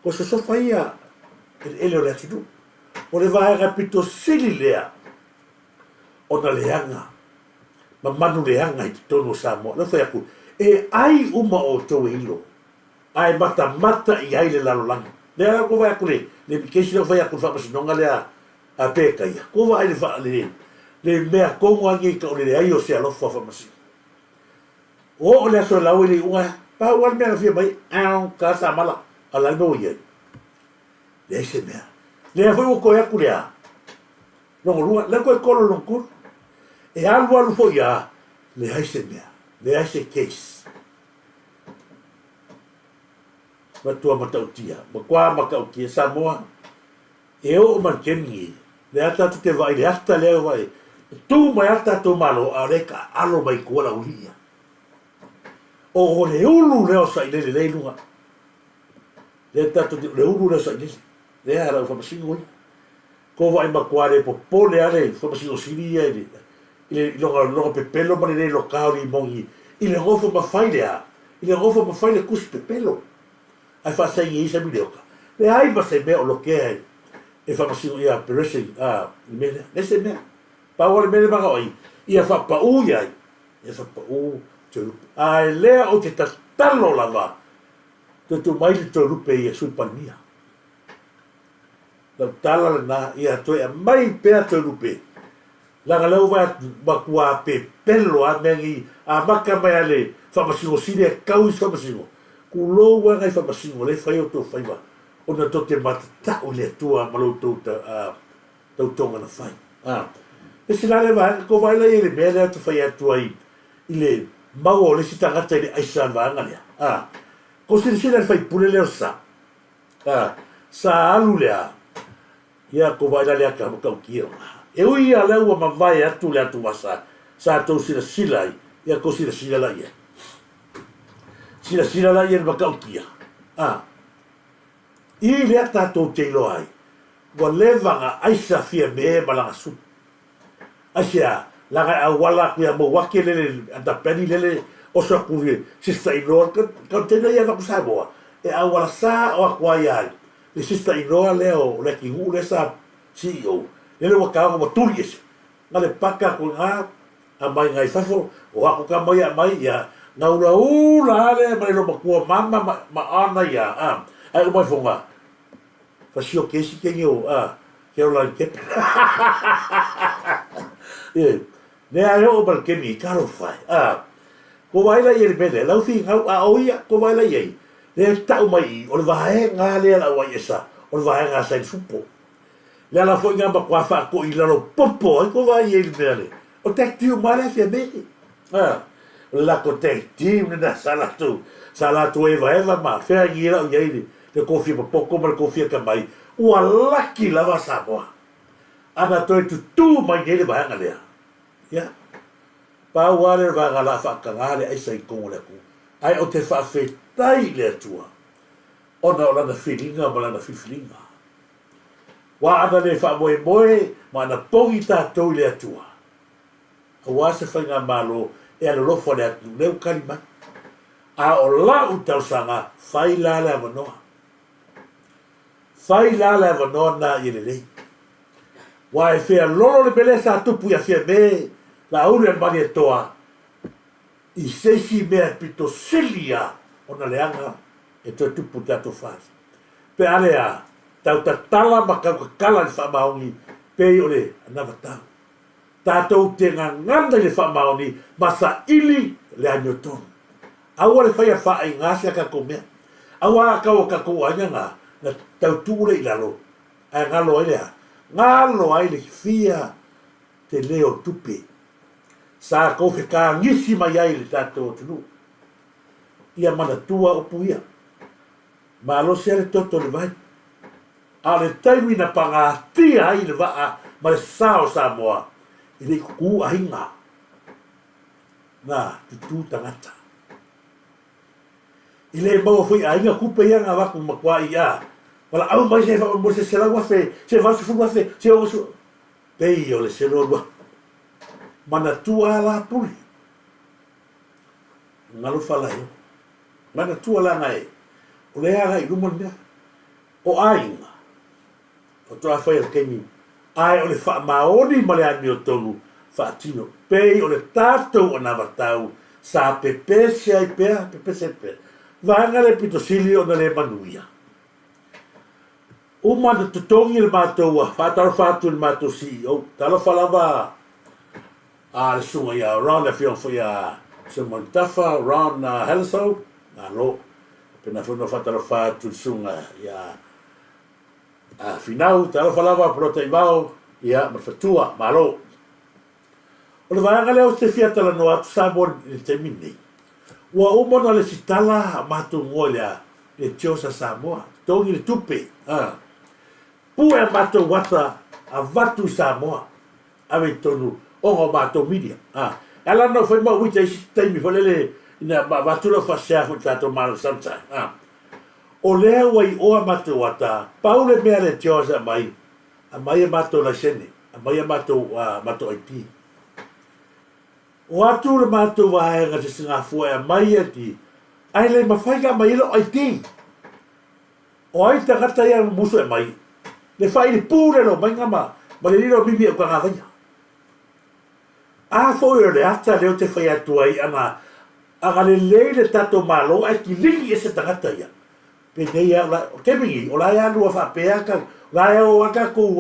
Koe so sofaia, ele o lea tinu. O le vaega pito sili lea. Ona leanga manu leanga i tono Samoa la fai aku e ai uma o tau hilo ai mata i ai le lalolanga le ala ko vai aku le kesi la fai aku fa masinonga le a peka ia ko vai le fa le mea kongo angi ka o le ai o se alofa fa masin o le aso la wili unga pa wal mea fia mai au ka sa mala ala no ia le se mea le foi o ko aku le a no lua le ko kolo no kur e alu fo ia le haise mea le haise case ma tua matautia ma kwa makautia Samoa e o mankeni le ata tu te vai le ata le vai tu mai ata tu malo a reka alo mai kuala ulia o le ulu le o sai le lunga le tatu le ulu le sai le ara fa masingo ko vai ma kware po pole ale fa masingo siria ile lo pepelo ma le lo kauri mongi ile gofo ma failea ile gofo ma faile kus pepelo ai fa sai isa bideoka le ai ba se me o lo ke e fa masingo ia peresi me le se me pa wale me ba oi ia fa pa u ia ia fa pa u tu ai le o te tatalo la va tu mai le to rupe ia sul palmia la tala na ia to e mai pe to rupe la galau va bakua pe pelo a mengi a maka mai ale fa masingo sine kau fa masingo ku lo wa ngai fa masingo le fa yo to fa va ona to te mata o le tua malo to to tonga na fai e se la le va ko vai la ile me le to fa ya tua i ile mau le sita gata ile aisa va ngale ko se le fa pule le sa sa alulea ia ko vai la le ka ka ki e ui a leu ma vai atu le atu masa sa to sila ia ko sila la ia sila la ia ma kautia i le ata to te lo ai wa levanga aisa fia me malanga su asia la ga wala ku ya mo wakele anda peni lele o sa ku si sta i lor ka te ia va ku sa boa e awala sa o akwai ai le sista inoa leo le ki hu le sa CEO le waka o tuli ese nga le paka ko nga a mai ngai fafo o ako ka mai a mai ya nga ula le mai lo makua mama ma ana ya ai o mai fonga fasio kesi kenyo ke o la ke ne ayo o bal ke mi karo fai ko vai la ye bele la fi nga o ia ko vai la ye le tau mai o le vae nga le la wa esa o le vae nga sa supo le la foi nga ba kwa fa ko i la lo popo ko vai ye bele o te tiu mare fe be la ko te tiu na sala tu e vai ma fe ia o ye le kofi pa poko ma le kofi ka mai o laki la va Samoa ana to tu mai ye le vae nga le ya pa wale va la fa ka ngale ai sai ko le ku ai o te fa fe tai le tua ona o lana filinga ma lana fifilinga wa ana le fa moe ma na pongi tātou le atua ka wase whainga malo e alo lofo le atu leu kalima a o la utausanga whai la le avanoa na i le lei wa e whea lolo le bele sa tupu ia whea me la aure al mani e toa i seisi mea pito silia ona leanga e toi tupu tato faz. Pe ale a tau tatala ma kala ni whamaongi pe o le anava tau. Tātou te nganganda ni whamaoni ma sa ili le anyotonu. Aua le whaia whaai ngāsi a kako mea. Aua a kau a kako anya ngā na tau tūre i lalo. Ai ngalo ai lea. Ngalo ai le fia te leo tupe. Sa kofi ka ngisi mai ai le tātou tunu. Ia mana tua o puia. Ma alo se ale toto le vai. A le taimi na pangatia ai le waa ma le sao Samoa. I le kuku ahinga. Na tutu tangata. I le mau fui ahinga kupe ia ngā waku makua i a. Wala au mai se wha mo se sela wafe. Se wasu fu wafe. Se wasu. Pei o le selo wa. Mana tua la puli. Ngalu fala yo. Mana tua la ngai. O le aga i rumon mea. O ainga. O toa whai al kemi. Ai o le wha maoni ma le ani o tonu. Wha tino. Pei o le tātou o na watau. Sa pepe se ai pea. Pepe se pea. Vanga le pito sili o na le manuia. O mana tutongi le mātou a. Whātaro whātu le mātou CEO. Talo whalawa. Le sunga ia. Around the fion for ia. Se Montafa. Around Haliso. Nga lo. Pena whono whātaro whātu le sunga ia. Finau, talo whalawa, prota i wao, ia, mawhatua, malo. O le vaianga leo te fiatala no atu Samoa ni te mini. Ua umona le sitala mātou ngolia le tiosa Samoa. Tongi le tupe. Pue a mātou wata a vatu Samoa. Awe tonu ongo mātou media. Ala no whai mau wita isi taimi whalele ina watula whasea fu tātou mālo sometime. O lea wai oa mātou wata, paule mea le tiosa mai, a mai a mātou la sene, a mai a mātou IT. O atu le mātou waenga te singa fua a mai a ti, ai le mawhaiga mai ilo IT. O ai takata ia musu e mai, le whai le pūre lo mai ngama, ma le liro mimi e kanga vaya. A fo le ata leo te whai atu ai ana, aga le leile tato malo, ai ki lingi e se tangata ia. Pe nei la kemingi o la ya lua fa pe aka la ya o aka ku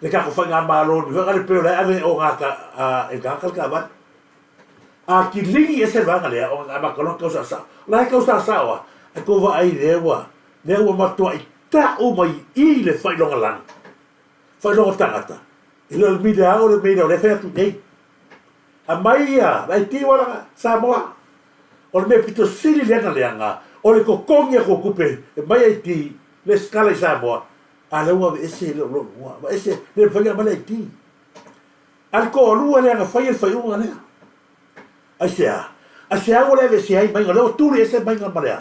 le ka ko fa nga malo ni va le pe la ave o aka e ka ka ba a ki lingi ese va nga le o ma ko ko sa la ka sa wa e ko va ai le wa ma to i ta o mai I le fa longa lang fa longa tangata i le media o le fa tu nei a mai ya ai ti wala Samoa o le me pito sili le nga o le kokongi a kukupe, e mai ai ti, le skala I Samoa, a le ua ese le lo ma ese le whaia mana ai ti. Al ko alua le anga whaia unga lea. Ai sea o le se ai mai nga leo turi ese mai nga marea.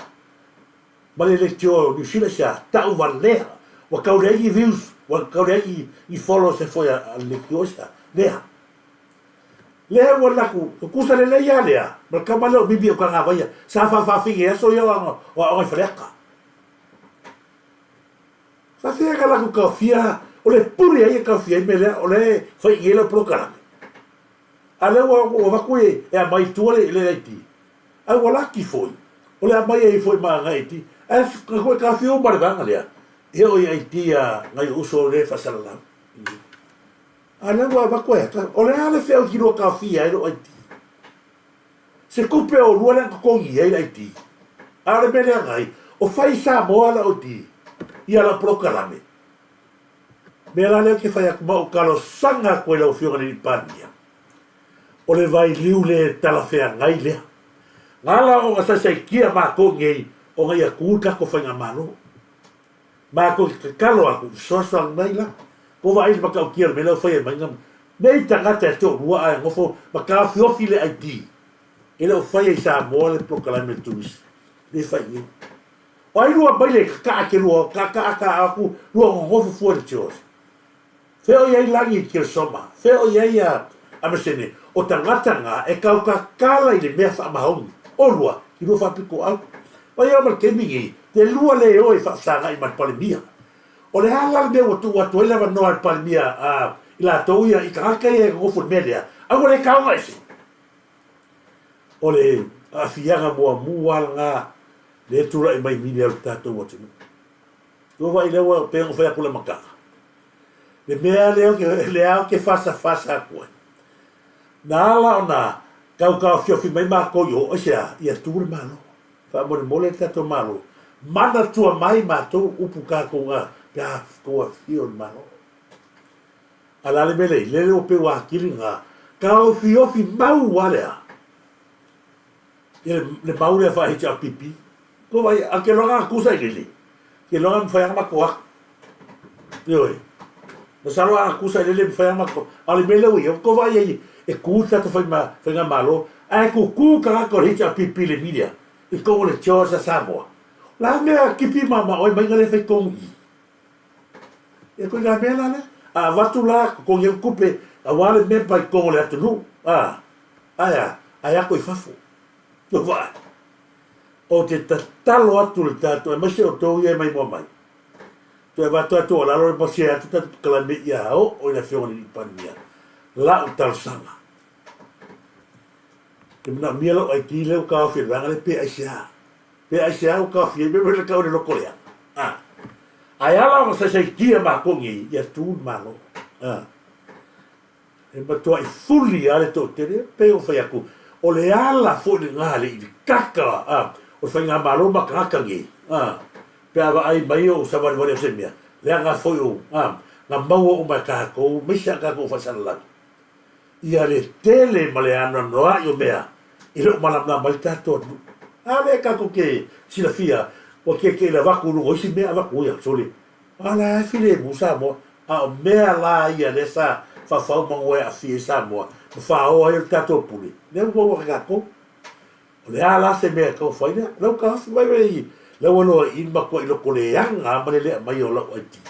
Ma le tio New Zealand sea, tau lea, wa kaurei views, wa kaurei I follow se foi a le kiosa, lea. Lea ua laku, o kusa le leia lea, ma kamala o bibi o kanga vaya, sa fa finge so ia o ai freaka. Ka fia ka la ka fia o le puri ai ka fia me le o le fai yelo program. Ale o va ku e a mai tu le ti. Ai wala ki foi. O le mai ai foi ma ngai ti. E ka fia o marga le. E o ai ti a ngai uso le fa sala. Ale wa ku e o le ale fia ki ro ka fia e o ai ti. Se kupe o lua ko kongi ai ti. Ale me le ngai o fai Samoa la o ti. Ia la proclame. Me la leo ke fai akuma o kalo sanga koe lau whionga ni pania. O le vai liu le talawhea ngai lea. Ngala o ngasa sai kia mako ngei o ngai a kuta ko whainga malo. Mako ke kalo aku sosa ngai la. Ko wa aile maka o kia me lau whai e maingam. Nei tangata e tō rua ai ngofo maka whiofi le ID. E lau whai e Samoa le proclame tuis. Le whai ngai. O ai rua baile ka ke rua ka aku rua ngofu fuori tios. Feo iai langi ki soma. Feo iai a amasene o tangata nga e kau ka kala i le mea wha mahongi. O lua ki rua whapiko au. O iau mal kemingi te lua le o e whaasanga i matpalemia. O le hala le mea watu ele wa noa palemia i la touia i kakaka i e ngofu melea. Au le kau ngaisi. O le afianga mua nga le tura i mai mini au tātou watu. Tua vai lewa peang whai akula makaka. Le mea leo ke fasa koe. Nā ala o nā kau fiofi mai mako i o osea i a tūre malo. Wha mole tātou malo. Mana tua mai mātou upu kākou ngā pia koa fio ni malo. Ala le mele, le leo pe wakiri ngā kau fiofi mau walea. Le maure a whahiti a pipi. Ko vai a ke longa kusa i lili. Ke longa mwhai mako ak. Ioi. Na salo a kusa i lili mwhai mako. Ali mele ui. Ko vai ai e kuta to whai ngā malo. A ku ka ako hiti a pipi le milia. I kongo le Turisi Samoa. La mea kipi mama oi mai ngale whai kongi. E koe ngā mea lane. A watu la kongi kupe. A wale mempa i kongo le atu nu. Aya. Aya ko i fafu. Ko vai. O te tatalo atu le tātou, e masi o tōu ia mai mua mai. To e watu atu o lalo e masi atu tātou kalame ia hao, o ina whionga ni pania. La o talsanga. Ke muna mielo ai ki leo kao whia ranga le pe aisea. Pe aisea o kao whia, me le kao le loko lea. Ai ala o sa sai kia mako ngi, ia tūn malo. E matua i fuli ale tō tere, pe o whai aku. O le ala fo ni ngale i kaka, o whai ngā malo makaka ngi. Pe awa ai mai o sa wari o semia. Lea ngā foi o, ngā maua o mai kako, misia kako o whasana lagi. Ia le tele ma le ana noa i o mea, i leo malamna mai tātou. Ale kako ke sila fia, o ke la waku rungo, isi mea waku ia, soli. Ala e file musa mo, o mea la ia le sa, whawhau mangoe a fie sa moa, whao ai o tātou puli. Leo kua kako. O le ala se mea kau whaina, lau ka hafi mai wei, lau aloa in mako i loko le anga, mane lea mai o lau aiti.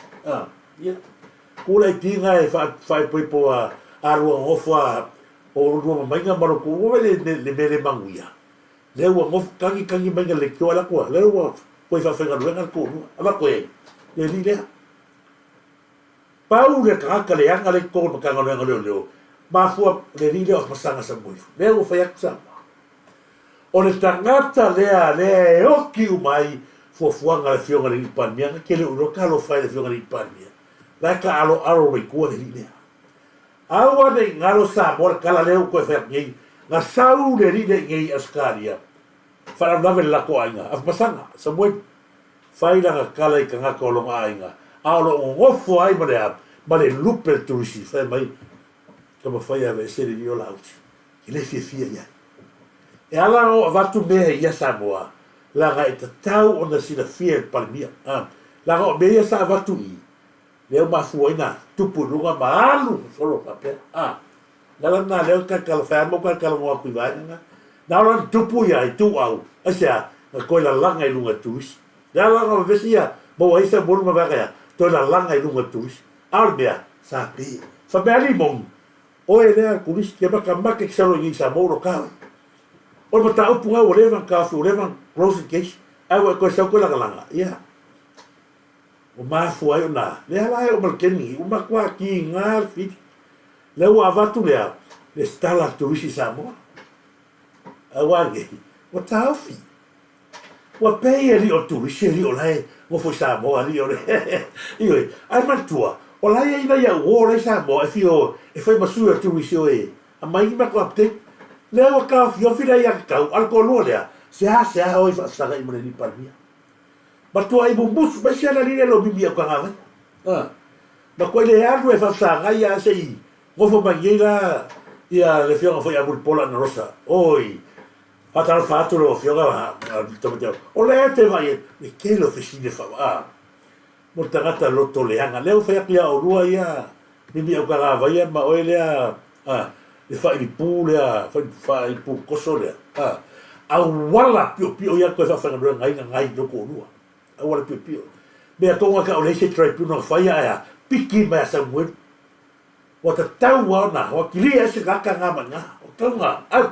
Kula i tinga e whai poipo a arua ngofua o rua mainga maroko, ua le mele manguia. Leu a ngofu kangi mainga le kioa la kua, leu a poi whawhenga ruenga kōnu, ama koe, le li lea. Pau le kaka le anga le kōnu makanga ruenga leo, mafua le li leo masanga sa muifu, leu whai aku sama. O le tangata lea e oki umai fuafuanga le whionga le ipania, ke le uroka lo whai le whionga le ipania. Lai ka alo rei kua le lea. Aua nei ngalo sa mora kala leo koe whai ngei, ngā sau le rine ngei askaria. Whanamnawe le lako ainga, afmasanga, sa mwen, whailanga kala i ka ngaka o longa ainga. Aolo o ngofo ai ma le lupe turisi, whai mai, kama whai awe sere ni o lauti. Ki le fia iai. E ala o watu mea ia Samoa, langa e tatau o na sina fia palemia. Langa o mea sa watu i, leo mafua ina, tupu runga maalu, solo kapea. Nala na leo kakala whaamo kakala moa kui vaenga. Nala tupu ia i tu au, asea, na koe la langa i lunga tuis. Nala langa o vesi ia, maua isa monu ma wakaya, toi la langa i lunga tuis. Aole mea, sa pe. Whamea li mong, oe lea kulis, ke maka make kisaro i sa moro kawe. O ma ta upunga o levan kafu, o levan closing case, ai wa koe sau koe langa. Ia. o mafu ai ona le ala o malkeni o makwa ki ngal fit le wa vatu le stala Turisi Samoa awange o tafi wa pei ri o Turisi ri o lai mo fo Samoa ri o io ai matua o lai ina ya o le Samoa e fio e fai masu o Turisi o e a mai ma ko apte le o ka fio fira ya ka al ko lo le se ha o fa sa ga imre ni parmia matua i bumbus ba sia na ri lo bibia ka ngave ma ko le alu e fa sa ga ya sei mo fo bangeira ia le fio foi a pola na rosa oi fatal fatto lo fio ga o le te vai e che lo feci de fa mo tagata lo toleanga le fa ia o rua ia bibia ka ngave ia ma o le le fa i pule fa i pu kosole a wala pio ia ko fa ngai no ko rua a wala pio me atonga ka o le se trai pu no fa ia piki ma sa mo o te tau wana, o ki lia se kaka ngā manga, o tau ngā, au.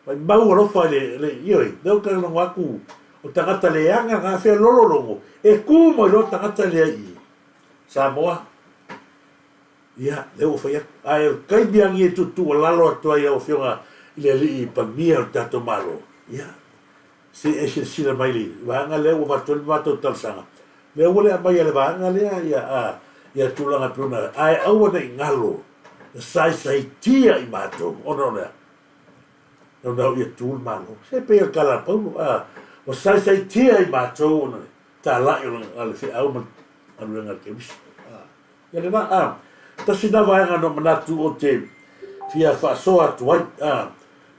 Mai mau alofa le ioi, leo ka ngā waku, o tangata le anga ngā whea lololongo, e kū mo lo tangata le i Samoa. Ia, leo whai ai, kai biangi e tutu o lalo atua ia o whionga i le li i pamia o tato malo. Ia, se e se sila mai li, wahanga leo o vatoni mato talsanga. Leo wale a mai ale wahanga lea, ia tulanga puna ai au na ngalo sai tia i mato ono le no ia tul malo se pe kala pu o sai tia i mato ono ta la yo al fi au man anu nga kemis ia le na ta sina vai nga no manatu o te fia fa so atu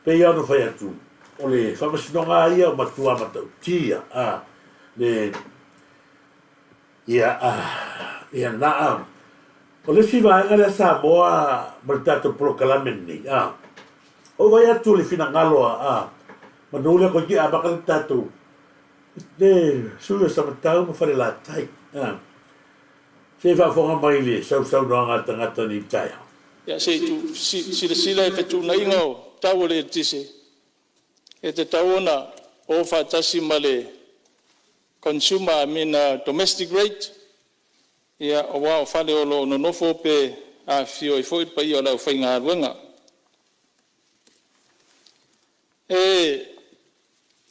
pe ia no fai atu o le fa masino ia o matua mata tia le ia na o le si vai ngale Samoa maltato proclameni o vai atu le fina ngalo manule ko ki abakal tatu le suyo sa matau mo fare la tai se va fonga mai le sau no ngata ni tai ya se tu si le fetu na ingo tau le tise e te tauna o fa tasi male consumer I mean domestic rate ia o wa fa le o no fo pe a fio i foi pa io la fa nga ruanga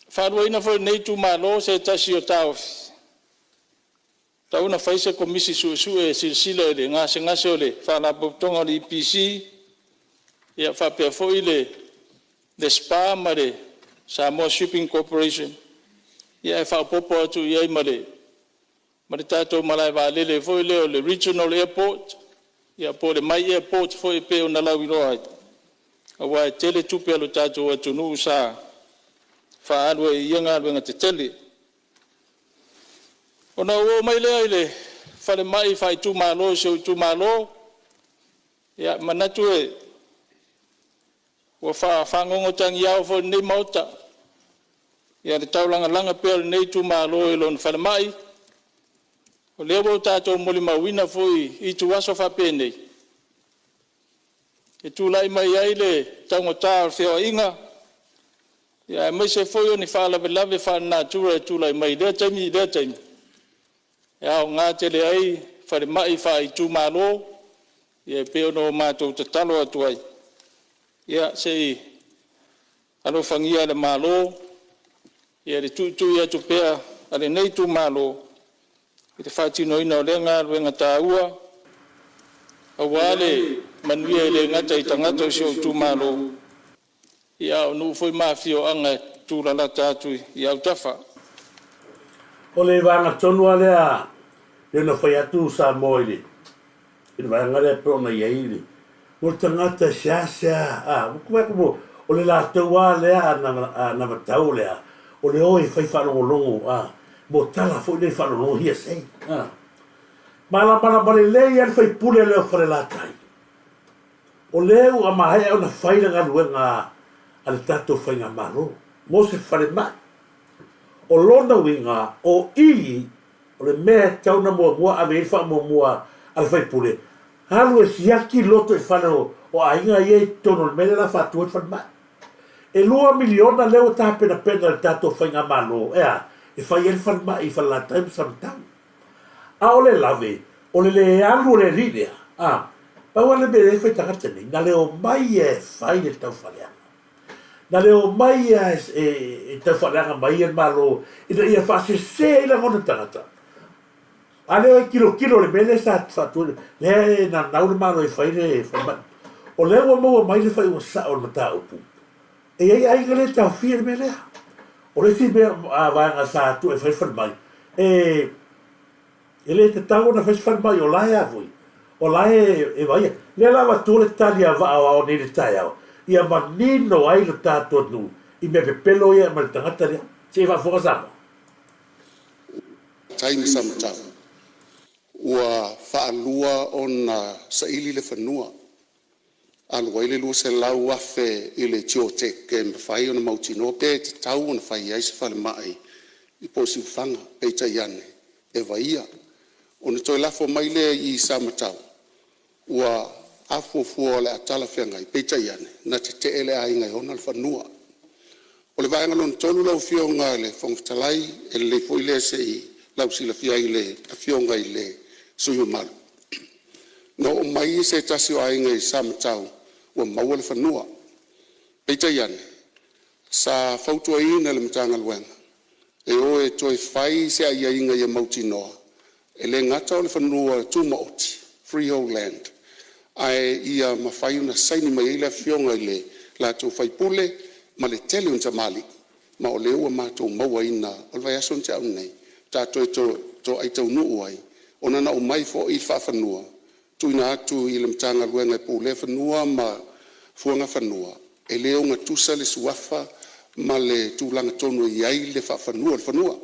fa ro ina fo nei tu malo se tasi o tau tau na fa se komisi su e silsila le nga se le fa la botonga li PC ia fa pe fo ile the spa mare Samoa Shipping Corporation ia fa popo tu ia mare tato malai va lele foi leo le regional airport ia po le mai airport foi pe ona la wiro awa tele tu pe lo tato atu nu sa fa alwe yanga alwe ngate tele ona o mai le fa le mai fa tu malo so tu malo ia manatu o fa ngongo tang ia fo ni mota ia le taulanga langa pe nei tu malo e lon fa le mai o leo tato moli mawina foi i tu waso fa pene e tu lai mai ai le tango tar feo inga ya mai se foi ni fa la lave fa natura tu lai mai de tami ya nga tele ai fa le mai fa i tu malo ye pe no ma to talo atu ai ya sei alo fangia le malo ye le tu ya tu pe ale nei tu malo te fati no ina lenga wenga taua awale manwia le ngata itangata so tu malo ia no foi mafio anga tu la tatu ia tafa o le vanga tonu alea le no foi atu Samoa ile il va ngale pro na yaili o tangata sasa como o le la tua lea na matau lea o le oi fai fa longo mo tala fo le fa no hia sei mala le ia fai pule le fare la tai o leu a mai ona fai nga luenga al tato fai nga malo mo se fare ma o lona winga o o le me tau na mo ave fa mo al fai pule halu e siaki loto e fano o ainga ye tono me la fa tu fa ma e lua miliona leu ta pena al tato fai nga malo e fai el fan mai fa la time sometime a ole lave ole le alu le rile a pa wale be le fai tangata ni na le o mai e fai le tau whaleanga na le o mai e tau whaleanga mai e malo ia whase se ila ngona tangata a le o kilo le mele sa whatu le na naule malo e fai le o le o maua mai le fai o sa o mata upu e ai le tau fia le mele o le fi me a vanga sa tu e fai fai mai ele te tau na fai mai o lai a voi o lai e vai le lava tu le tali a va o ni le tai au ia manino ai le tato nu i me pepelo ia ma tangata le se va fo sa taimi samata ua faalua ona saili le fanua alua ile lu se lau afe ile tiote ke mfai ona mautino pe te tau ona fai ai se fale mai i posi fanga pe taiane e vaia ona toi lafo mai le i samatau ua afo fuo le atala fenga i pe taiane na te ele ai ngai ona le fanua o le vaenga lon tolu lau fionga le fongtalai e le fo ile se i lau sila fia ile a fionga ile suyu malu no o mai se tasi o ai ngai samatau ua maua le fanua peita iane sa fautua ina le matanga luenga e o e toi fai se ai inga ia mautinoa e le ngata o le fanua tuma oti freehold land ai ia mawhai una saini mai ile fionga ile la tu fai pule ma le tele un tamali ma o le ua matou maua ina o le vai aso nte au nei tato e to ai tau nuu ai ona na o mai fo i whaafanua tuina atu i le matanga luenga e pule fanua ma fuanga fanua e leo nga tusa le suafa ma le tūlanga tonu i ai le whaafanua le fanua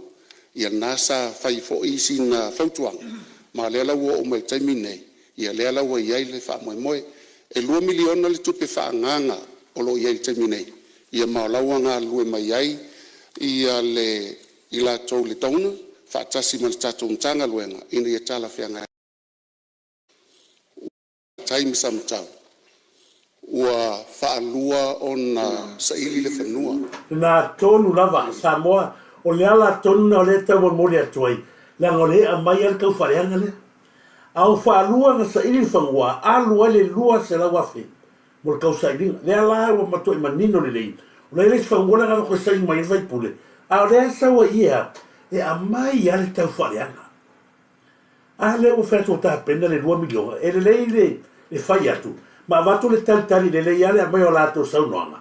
ia nasa fai fo i sina fautuanga ma lea laua o mai taimi nei ia lea laua i ai le whaamoemoe e 2 miliona le tupe whaanganga o lo i ai taimi nei ia maolaua ngā lue mai ai ia le i la tau le tauna whaatasi ma le tatou mtanga luenga ina ia tala whianga taimi samatau ua whaalua ona saili le whanua. Na tonu lava Samoa o le ala tonu na o le tau mori atuai la ngole a mai al kau whareanga le au whaalua na saili whanua alua le lua se la wafi mo le kau saili le ala ua mato i manino le lei o le le whanua nga ko saili mai vai pule a o le asa wa ia e a mai al tau whareanga a le o whatu o ta pena le 2 miliona e le lei le whai atu ma vatu le tali le le ale mai o lato saunoanga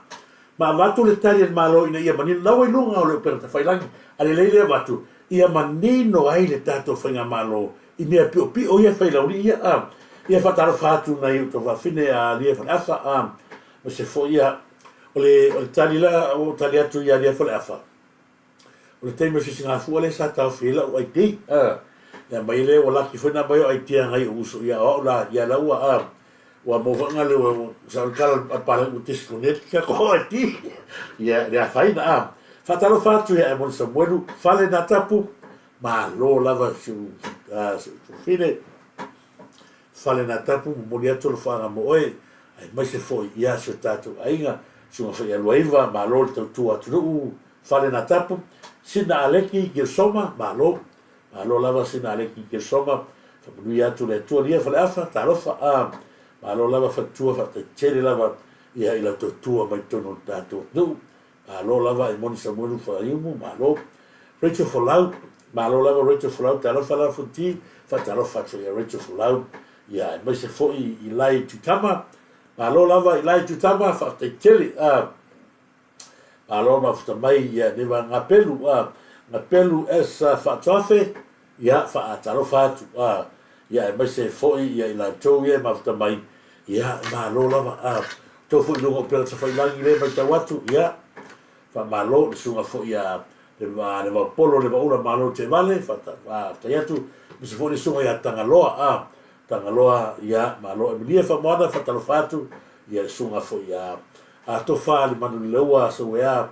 ma vatu le tali e malo ina ia manino na wai lunga o le perta failangi ale le vatu ia manino ai le tato whainga malo i mea pi o ia whailauri ia whataro whatu na iu to whawhine a lia whanafa ma se fo ia o le tali la o tali atu ia lia whanafa o le teimo se singa fua le sa tau whila o ai tei ia mai le o laki whaina mai o ai tia ngai uso ia o la ia laua wa mo vanga le sa kala para o tisconet ka ko ti ya le faina fatalo fatu ya mon samuelu fale na tapu ma lo lava su fine fale na tapu mo dia to fanga mo ai mai se foi ya su tatu ainga su fa ya loiva ma lo tu atu fale na tapu sina aleki ke soma ma lo lava sina aleki ke soma fa mu ya tu le tu dia fale afa tarofa ma lo lava fatua fa te tele lava ia ila totua mai tono tato no ma lo lava e moni samuelu fa imu ma lo Rachel Folau ma lo lava Rachel Folau tala fa la futi fa tala fa ya Rachel Folau ia mai se foi i lai tutama ma lo lava i lai tutama fa te tele ma lo ma futa mai ia ne va ngapelu esa fa tofe ia fa tala fa ia mai se foi ia ila tau ia mafta mai ia ma lo lava to foi lungo per sa fai langi le mai tawatu ia fa ma lo sunga foi ia le va polo le va ura ma lo te vale fa ta ia tu mi se foi sunga ia tangaloa ia ma lo emilia fa moda fa talo fatu ia sunga foi ia to fa le manu lewa so ia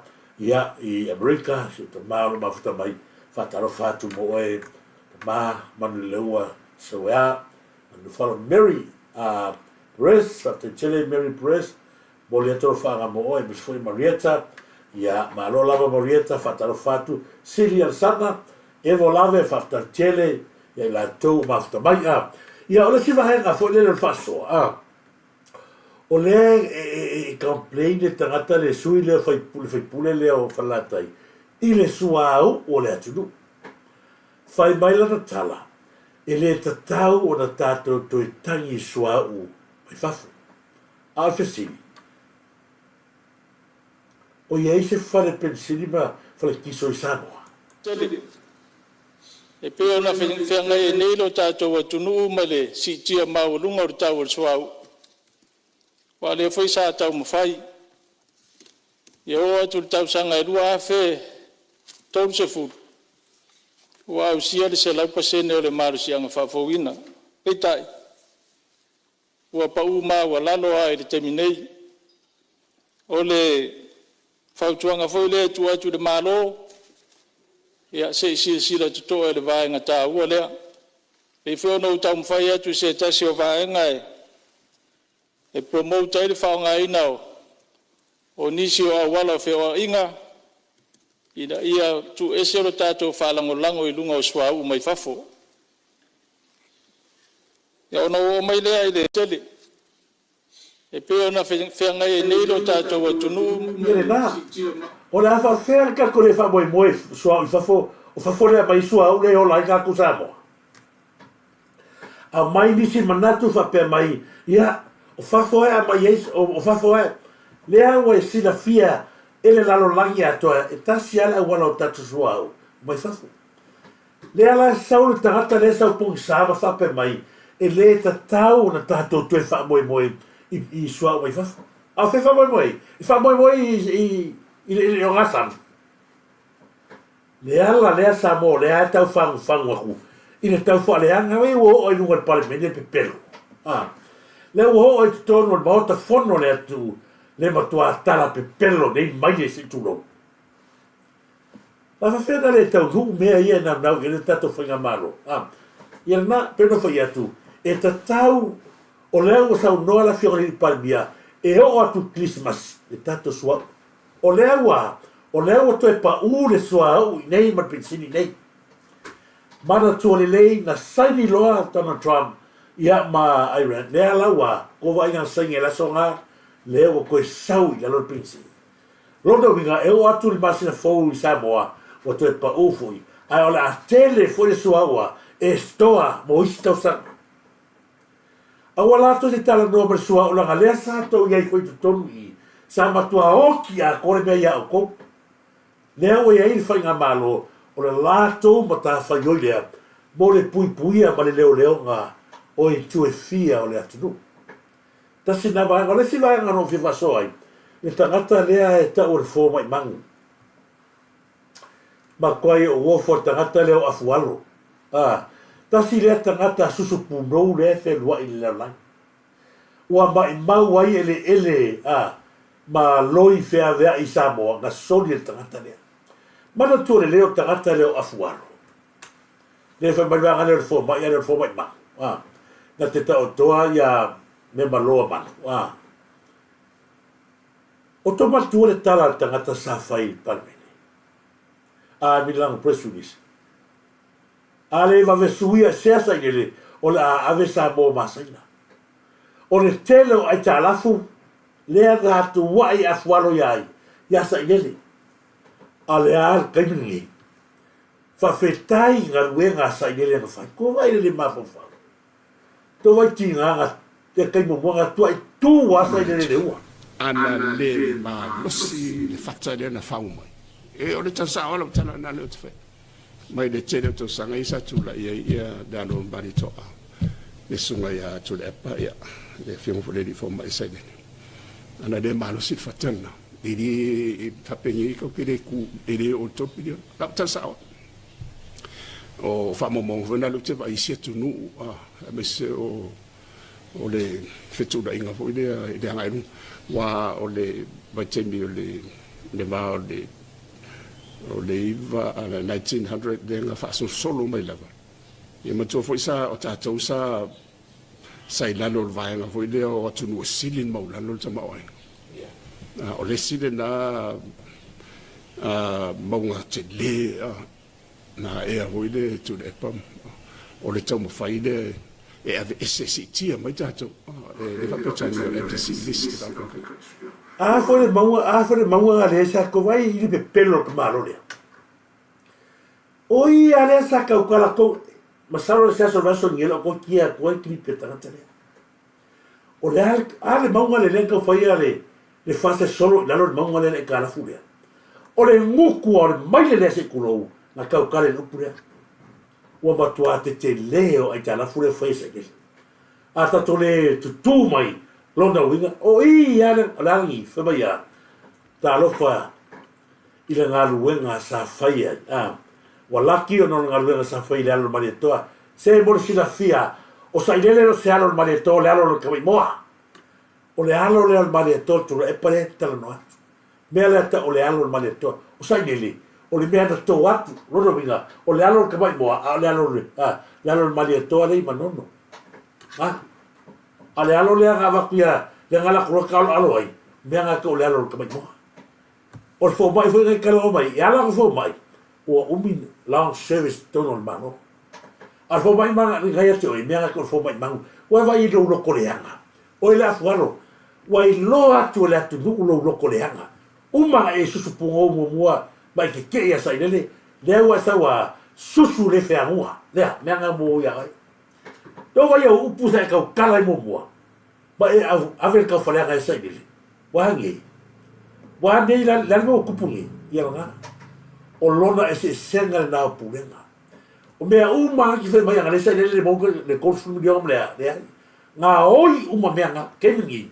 i America se ta ma lo mafta mai fa talo fatu mo e manu lewa so and follow Mary Perez after Chile Mary Perez Boliato fanga mo e bisfoi Marietta ia ma lo lava Marietta fatalo fatu Celia Sana Evo lave after Chile ia la tau mafuta mai ia ole si vahenga fo le faso o le e complain de tangata le sui le fai pule le o falatai i le suau o le atunu fai mai la tala e le tatau o na tatou toi tangi suau mai fafu a fesili o ia se fale pensili ma fale kiso i Samoa e pe ona whenga e nei lo tātou atunu ma le si tia maulunga o tau al suau. Wa le foi sa tau mawhai. Ia o atu le tau sanga e rua awhe tau se fu. Wa au sia le se laupa sene o le maru si anga whawhauina. Peitai. Ua pa uma wa lalo a e le teminei. O le whautuanga foi le tu atu le malo. Ia se sila tutoa le vaenga tā ua lea. E whiona u tau mwhai atu se tasi o vaenga e promote ele whaonga ina o nisi o awala whio inga. Ia tu ese o tātou whalango lango I lunga o suau mai whafo. Ia ona o mai lea I le tele. E peo na whianga e neiro tātou atunu. Ia le nā. O le afa whea ka kore wha moe moe suau I whafo. O whafo lea mai suau le o lai ka ku Samoa. A mai nisi manatu whapea mai. Ia o whafo e a mai eis. O whafo e. Lea ua e sina fia. Ele lalo langi atoa. E tasi ala wana o tatu suau. Mai whafo. Lea la sau le tangata le sau pungi sama whapea mai. E le ta tau na tātou tue wha moe moe. I suau mai whafo. A wha moe moe. I wha moe moe I o ngasam. Le ala lea Samoa, lea tau whangu aku. I le tau wha lea ngawe o I lunga pale mene pe pelo. Lea o I tonu o maota whono lea tu le matua tala pe pelo nei mai e si tulo. La whawhena le tau hu mea ia na nau I le tato whainga malo. Ia na peno whai atu. E ta tau o lea o sau noa la whiora I palmia. E o atu Christmas. E tato sua. O lea ua. O lea o toe pa ure sua au I nei man pensini nei. Mana tua le lei na saini loa Donald Trump ia ma Iran. Lea laua, ko wa inga sainga la songa, lea o koe sau I alor pensini. Lono winga e o atu li masina fou I Samoa, o toe pa ufui. Ai o le a tele foi le sua ua, e stoa mo isi tau sana. Awa lato se tala noa mar sua o langa lea sa tau iai koe tutonu I sa matua oki a kore mea ia o kou. Lea o iai li whainga malo, o le lato ma ta whaioi lea, mo le pui puia ma le leo leo ngā, o I tue fia o le atunu. Tasi na vanga, le si vanga no fi vasoai, le tangata lea e ta o le fōma I mangu. Ma koe o wofo tangata leo afualo. Tasi lea tangata susu punou lea fe lua I le lalai. Ua ma I mau ai ele, ma loi fea vea I Samoa, nga soli le tangata lea. Mana tu le leo tangata leo afuaro. Le fa mai vanga le fōma, ia le fōma I mangu. Na te tau toa ia me maloa manu. O to matua le tala le tangata sa whai palmene. Mi lango press release. Le vavesuia seasa I le o le ave Samoa masaina. O le tele o ai talafu, lea ratu wai afualo iai, yasa iele. Ale al kaimini. Whawhetai ngā ruenga sa iele na whai. Ko vai le mapo whau. Tō vai ti ngā te kaimumua tua I tū wasa iele le ua. Ana le ma losi le fata le na whau mai. E o le tasa ola tana na leo te whai. Mai le tene to sanga isa tula ia dano mbari toa. Le sunga ia tula epa ia. Le fiong fo le di fo mai sai dene. Ana le ma losi fatana. Diri tapengi ko kire ku diri o topi dia. La tasa ola. O famo mong vena lu te va isi tu nu mese o le fetu da inga fo ide ngai wa o le batemi o le ma o le iva ala 1900 de nga fa solo mai lava e ma to fo sa o ta to sa sai la lo va nga fo ide o tu nu silin ma la lo tama o o le silin na ma nga te le na e a hoile tu le pam o le tau mawhai le e ave ese tia mai tātou. Le whapetani o le FTC list ke tātou. A fore maunga le sa ko vai i pe pelo ka malo le. Oi ale sa ka ukala ko masalo se so vaso ngelo ko kia ko ki pe tangata le. O le ale maunga le lenka fai ale le fase solo la lo maunga le ka la furia. O le nguku o le mai le se kulo na ka ukala le upura. O matua te leo ai ta la furia fai se ke. Ata tole tu mai lona winga o I ale langi fa mai ya ta lo fa ile ngalu wenga sa fai walaki o no ngalu wenga sa fai le alo maretoa se mo sila fia o sa ile lo se alo maretoa le alo lo ka moa o le alo le maretoa tu e pare tala no me le ta o le alo maretoa o sa ile o le mea to wat lo winga o le alo ka moa le alo maretoa le manono ale alo le nga vakia le nga la ko ka alo ai me nga ko le alo ka mai mo o fo mai fo ka lo mai ya la fo mai o umi long service tono mano al fo mai manga ni ga te o me nga ko fo mai mangu o vai lo lo ko le nga o le afuaro wai lo atu le atu lo ko le nga uma e susu pungo mo mua mai ke ya sai le wa sa wa susu le fe angua le me nga mo ya ai do vai o upu sa ka kala mo mua ba e ave ka fale ga sai dele wa ngi wa nei la mo kupungi ya nga o lona ese senga na pulenga o me uma ki fe mai ga sai dele mo le konsul mi om le nga oi uma me nga kemingi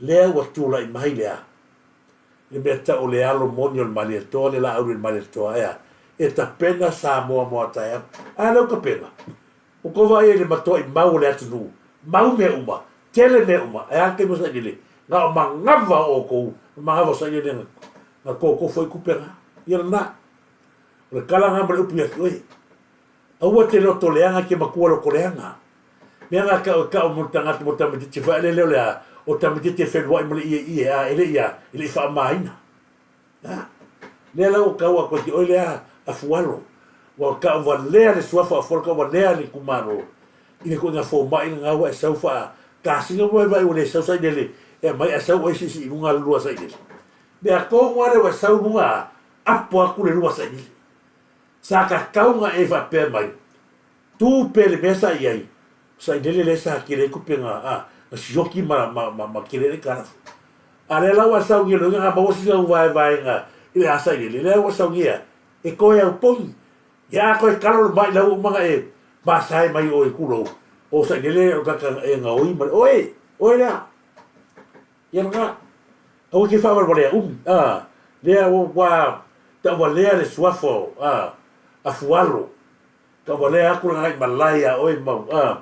le wa tu la mai le beta o le alo monio mali to le la au mali to ya e ta pena Samoa mo ta ya lo ka pena o ko vai le matoi mau le atu mau me uma tele me uma e anche mo sai dile na mangava o ko mangava sai dile na ko foi kupera ia na o kala nga mo upia oi au te lo toleanga ke makua lo koleanga me nga ka mo tanga mo tamiti te fa le le o tamiti te fe wa mo ia ele fa maina le la o ka wa ko ti ole a fualo wa ka wa le le suafa forka wa le ni kumaro ile ko nga fo mai nga wa sa fa ka singa wa vai o le sa sai dele e mai sa o si lunga lua sai dele be a ko wa le wa sa lunga apo aku le lua sai dele sa ka kaunga e va pe mai tu pe le mesa ai sai dele le sa ki le kupenga si yoki ma ki le kana ale la wa sa ngi lo nga ba si vai nga ile asa dele le wa sa ngi e ko ya pon ya ko kalo mai la mga e basai mai o kulo o sa dele o ka e nga oi ma oi la ya nga o ke fa le le o wa ta wa le suafo a fualo ta wa le aku nga malaya oi ma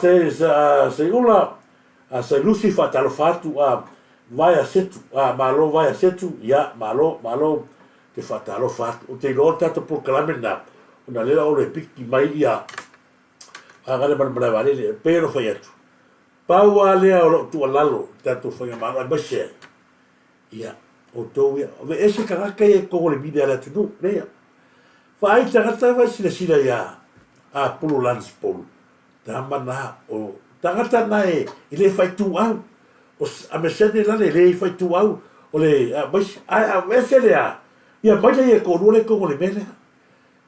se ula se lucifer talofatu vai a setu malo vai a setu ya malo ke fatalo fat o te lota to proclame na una lela o le piki mai ia agale man vale pero foi atu paua le o tu lalo tato foi ma ba se ia o to ia ve ese kanga ke ko le vida la tu le vai tangata vai sila ia a pululans pol tamana o tangata na ile fai tu au o a mesene la le fai tu au o le mas a mesele ia mai le ko rule ko le mele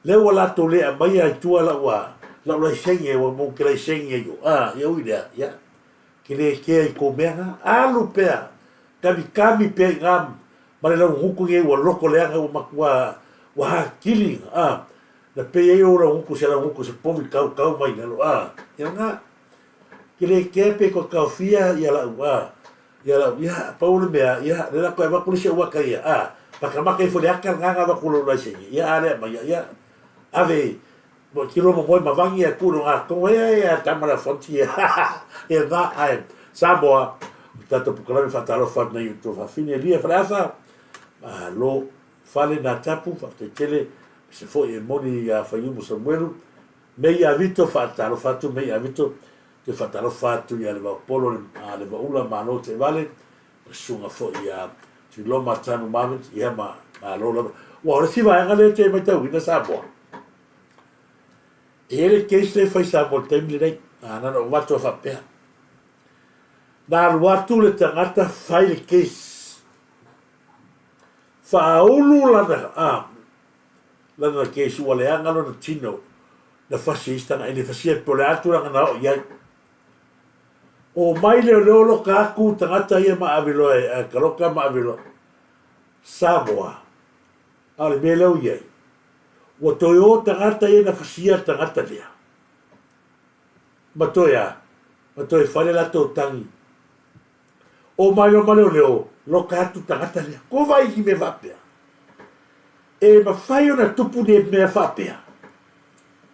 le wala to le mai ai tu ala wa la senye wa mo que senye yo ya uida ya que le que ko mena alu pe kami pe ngam mare la huku ye wa loko le nga wa killing la pe ye ora huku se la huku se povi kau mai lo ya nga que le que pe ko kafia ya la ya paul me ya le la ko va ku se wa kai pakamaka foi aka nganga va kulo la senye ya ale ma ya ave mo kilo mo ma vangi a kulo a ko ya tamara fonti e va ai Samoa tanto proclame fatalo fat na YouTube fa fine lì frasa lo fale na tapu fa tele se foi e moni a faiu Samuel me ya vito fatalo fatu me ya vito che fatalo fatu ya le va polo le va ula ma no te vale sunga foi ya si lo matano moment ya ma lo wa ora si va ngale te mai tau ina Samoa ele case le fai sa mo tem le nei ana no watu fa pe na watu le tangata fai le case fa ulu la case wale anga no tino na fascista na ele fasia pole atu na o ia o mai le lo ka ku tangata ia ma avilo e kaloka ma avilo Samoa ale melo ia o toyo tangata ia na fasia tangata lea matoe fale la to tangi o mai o leo lo ka tu tangata lea ko vai ki me vapea e ma fai ona tupu ne me vapea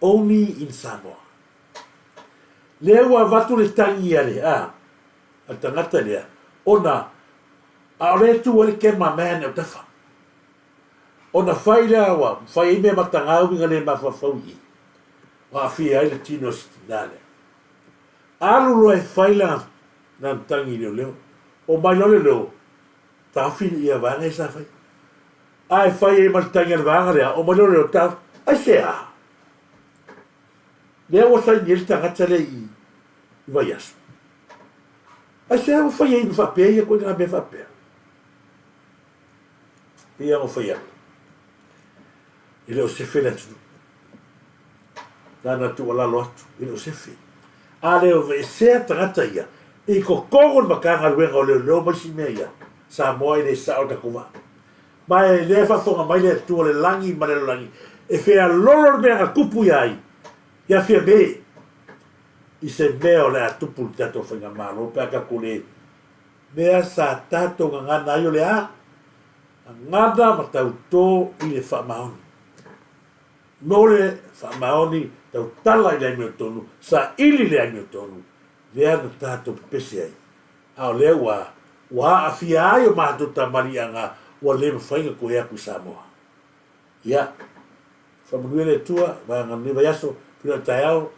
only in Samoa leo a vatu le tangi ale a tangata lea ona a le tu ole ke ma mene o tafa ona fai lea wa fai me matanga winga le ma fafaui wa fi ai le tino stinale alu lo e fai la na tangi leo o mai leo ta fi ia va ne sa fai ai fai e mal tangi al va le o mai leo ta ai sea le o sai ni ta gatele i vai as ai sea o fai e fa pe ia ko na be fa pe ia o fai ele o se fe la tu na tu ala lo ele o se fe ale o ve se trata ia e ko koron makanga luenga o leo mai si meia sa moi le sa o ta kuma mai le fa fonga mai le tu le langi ma le langi e fe a lolo me a kupu ai ia fe be i se meo le a tupu tato fenga malo pe ka kule mea sa tato ngana yo le a ngada ma tau to i le fa maoni mole fa maoni tau tala i le mio tonu sa ili le mio tonu lea na tato pese ai ao lea wa afia ai o mahatu tamarianga wa le mawhainga ko ea ku Samoa ia whamanui le tua wa ngani vai aso pina tai au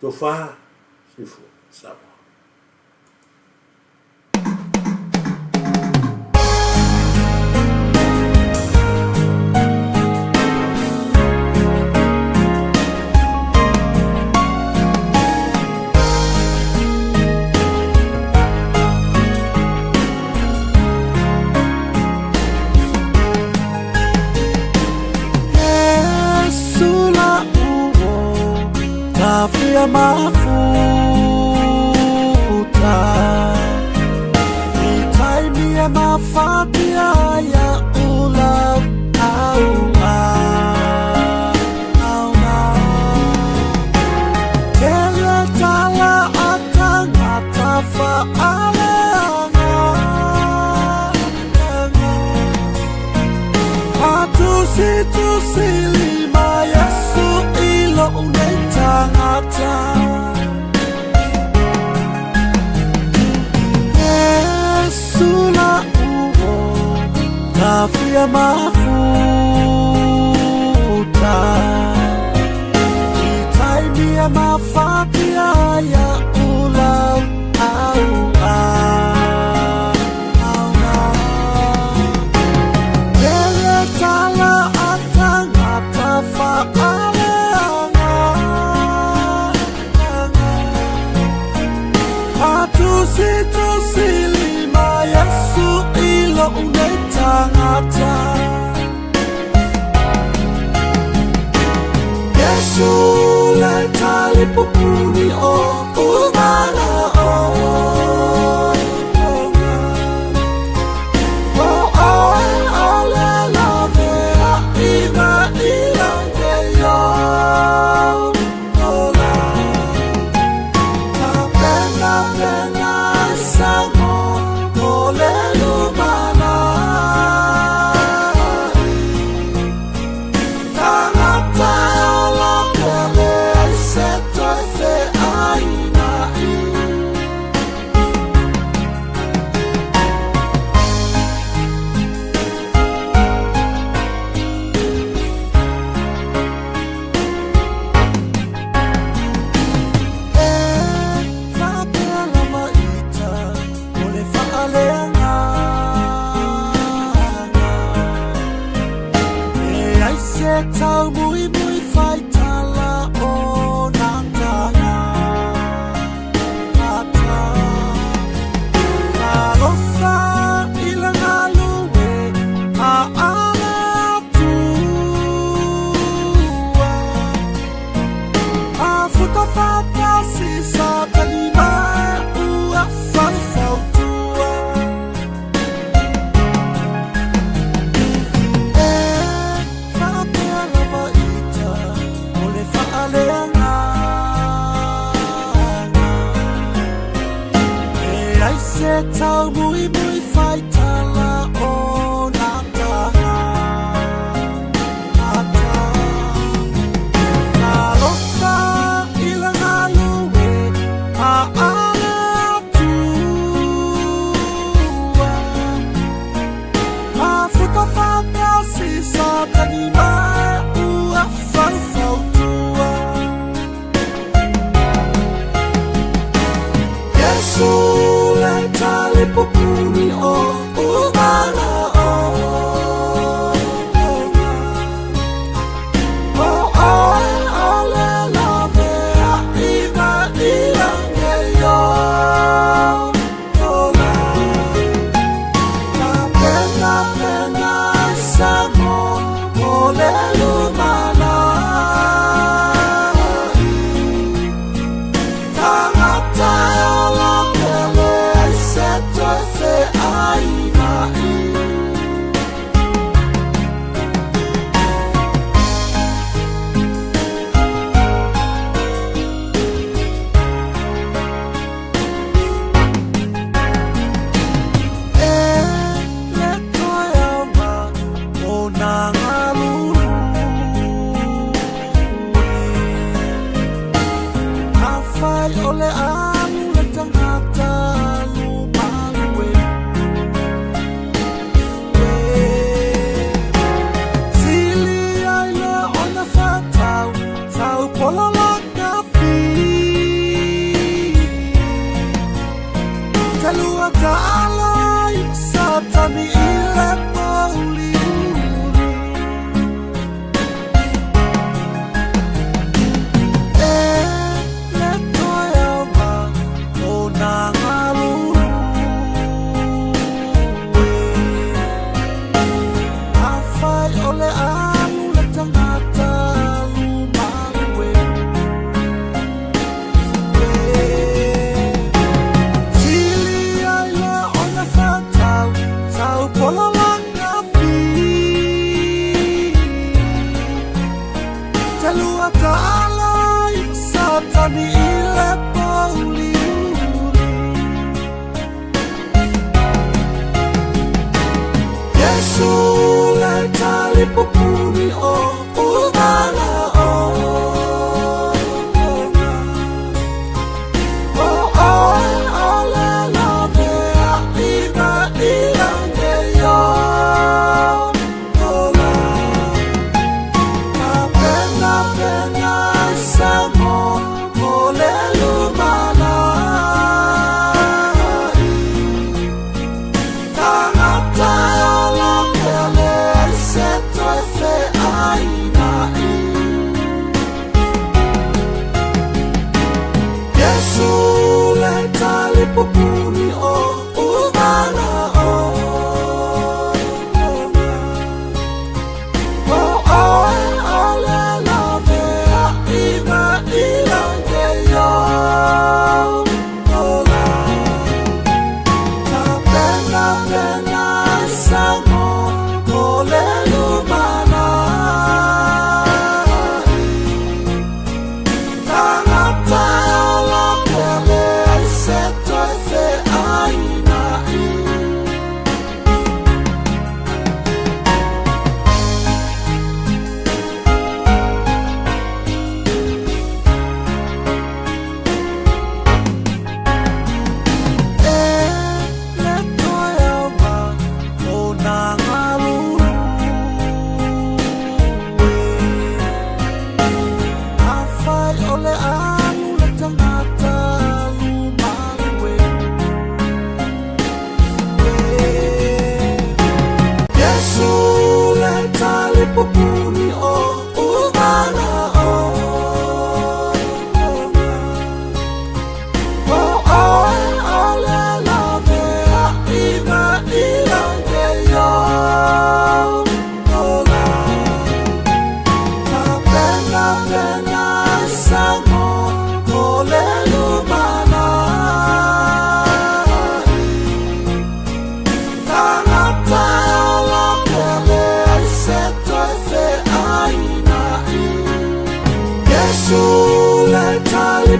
to wha sifu Samoa mafuta itaimia mafatia ya ulau auna kele tala atangata fa'aleanga atusi lima yasu ilo unetangata Afia mafuta itaimia mafatia ya ulau kele tala atangata fa'aleanga atusi lima yasu ilo unetangata Yesu le talipupuni o umana tau mui fai tala o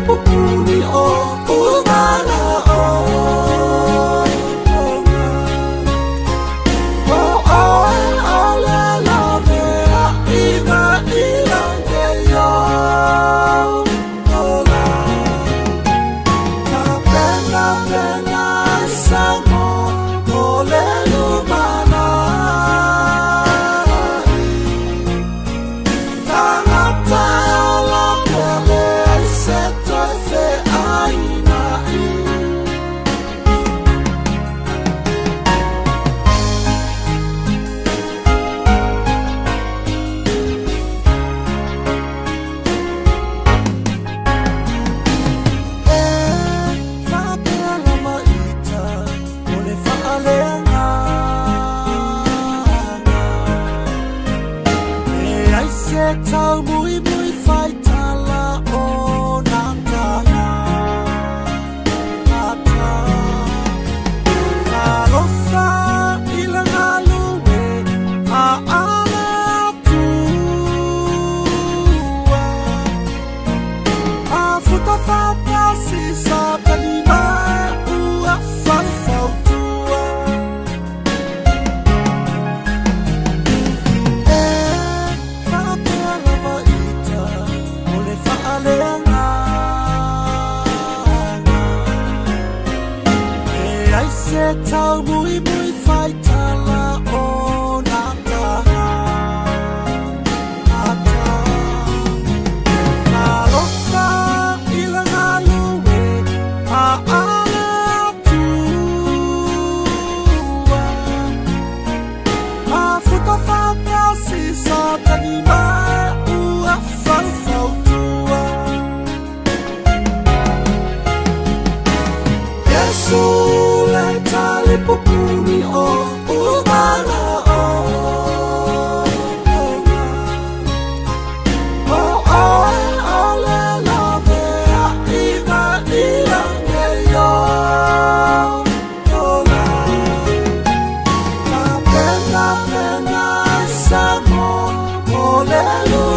Pupuni o umana o mui mui fai tala o na taha ata na roka ila na luwe a ala tua a futa fata si sa tani ma ua fau tua Yesu le tali popuri o umana o le lave a ina ila ngeyo ola la pena samo o le lu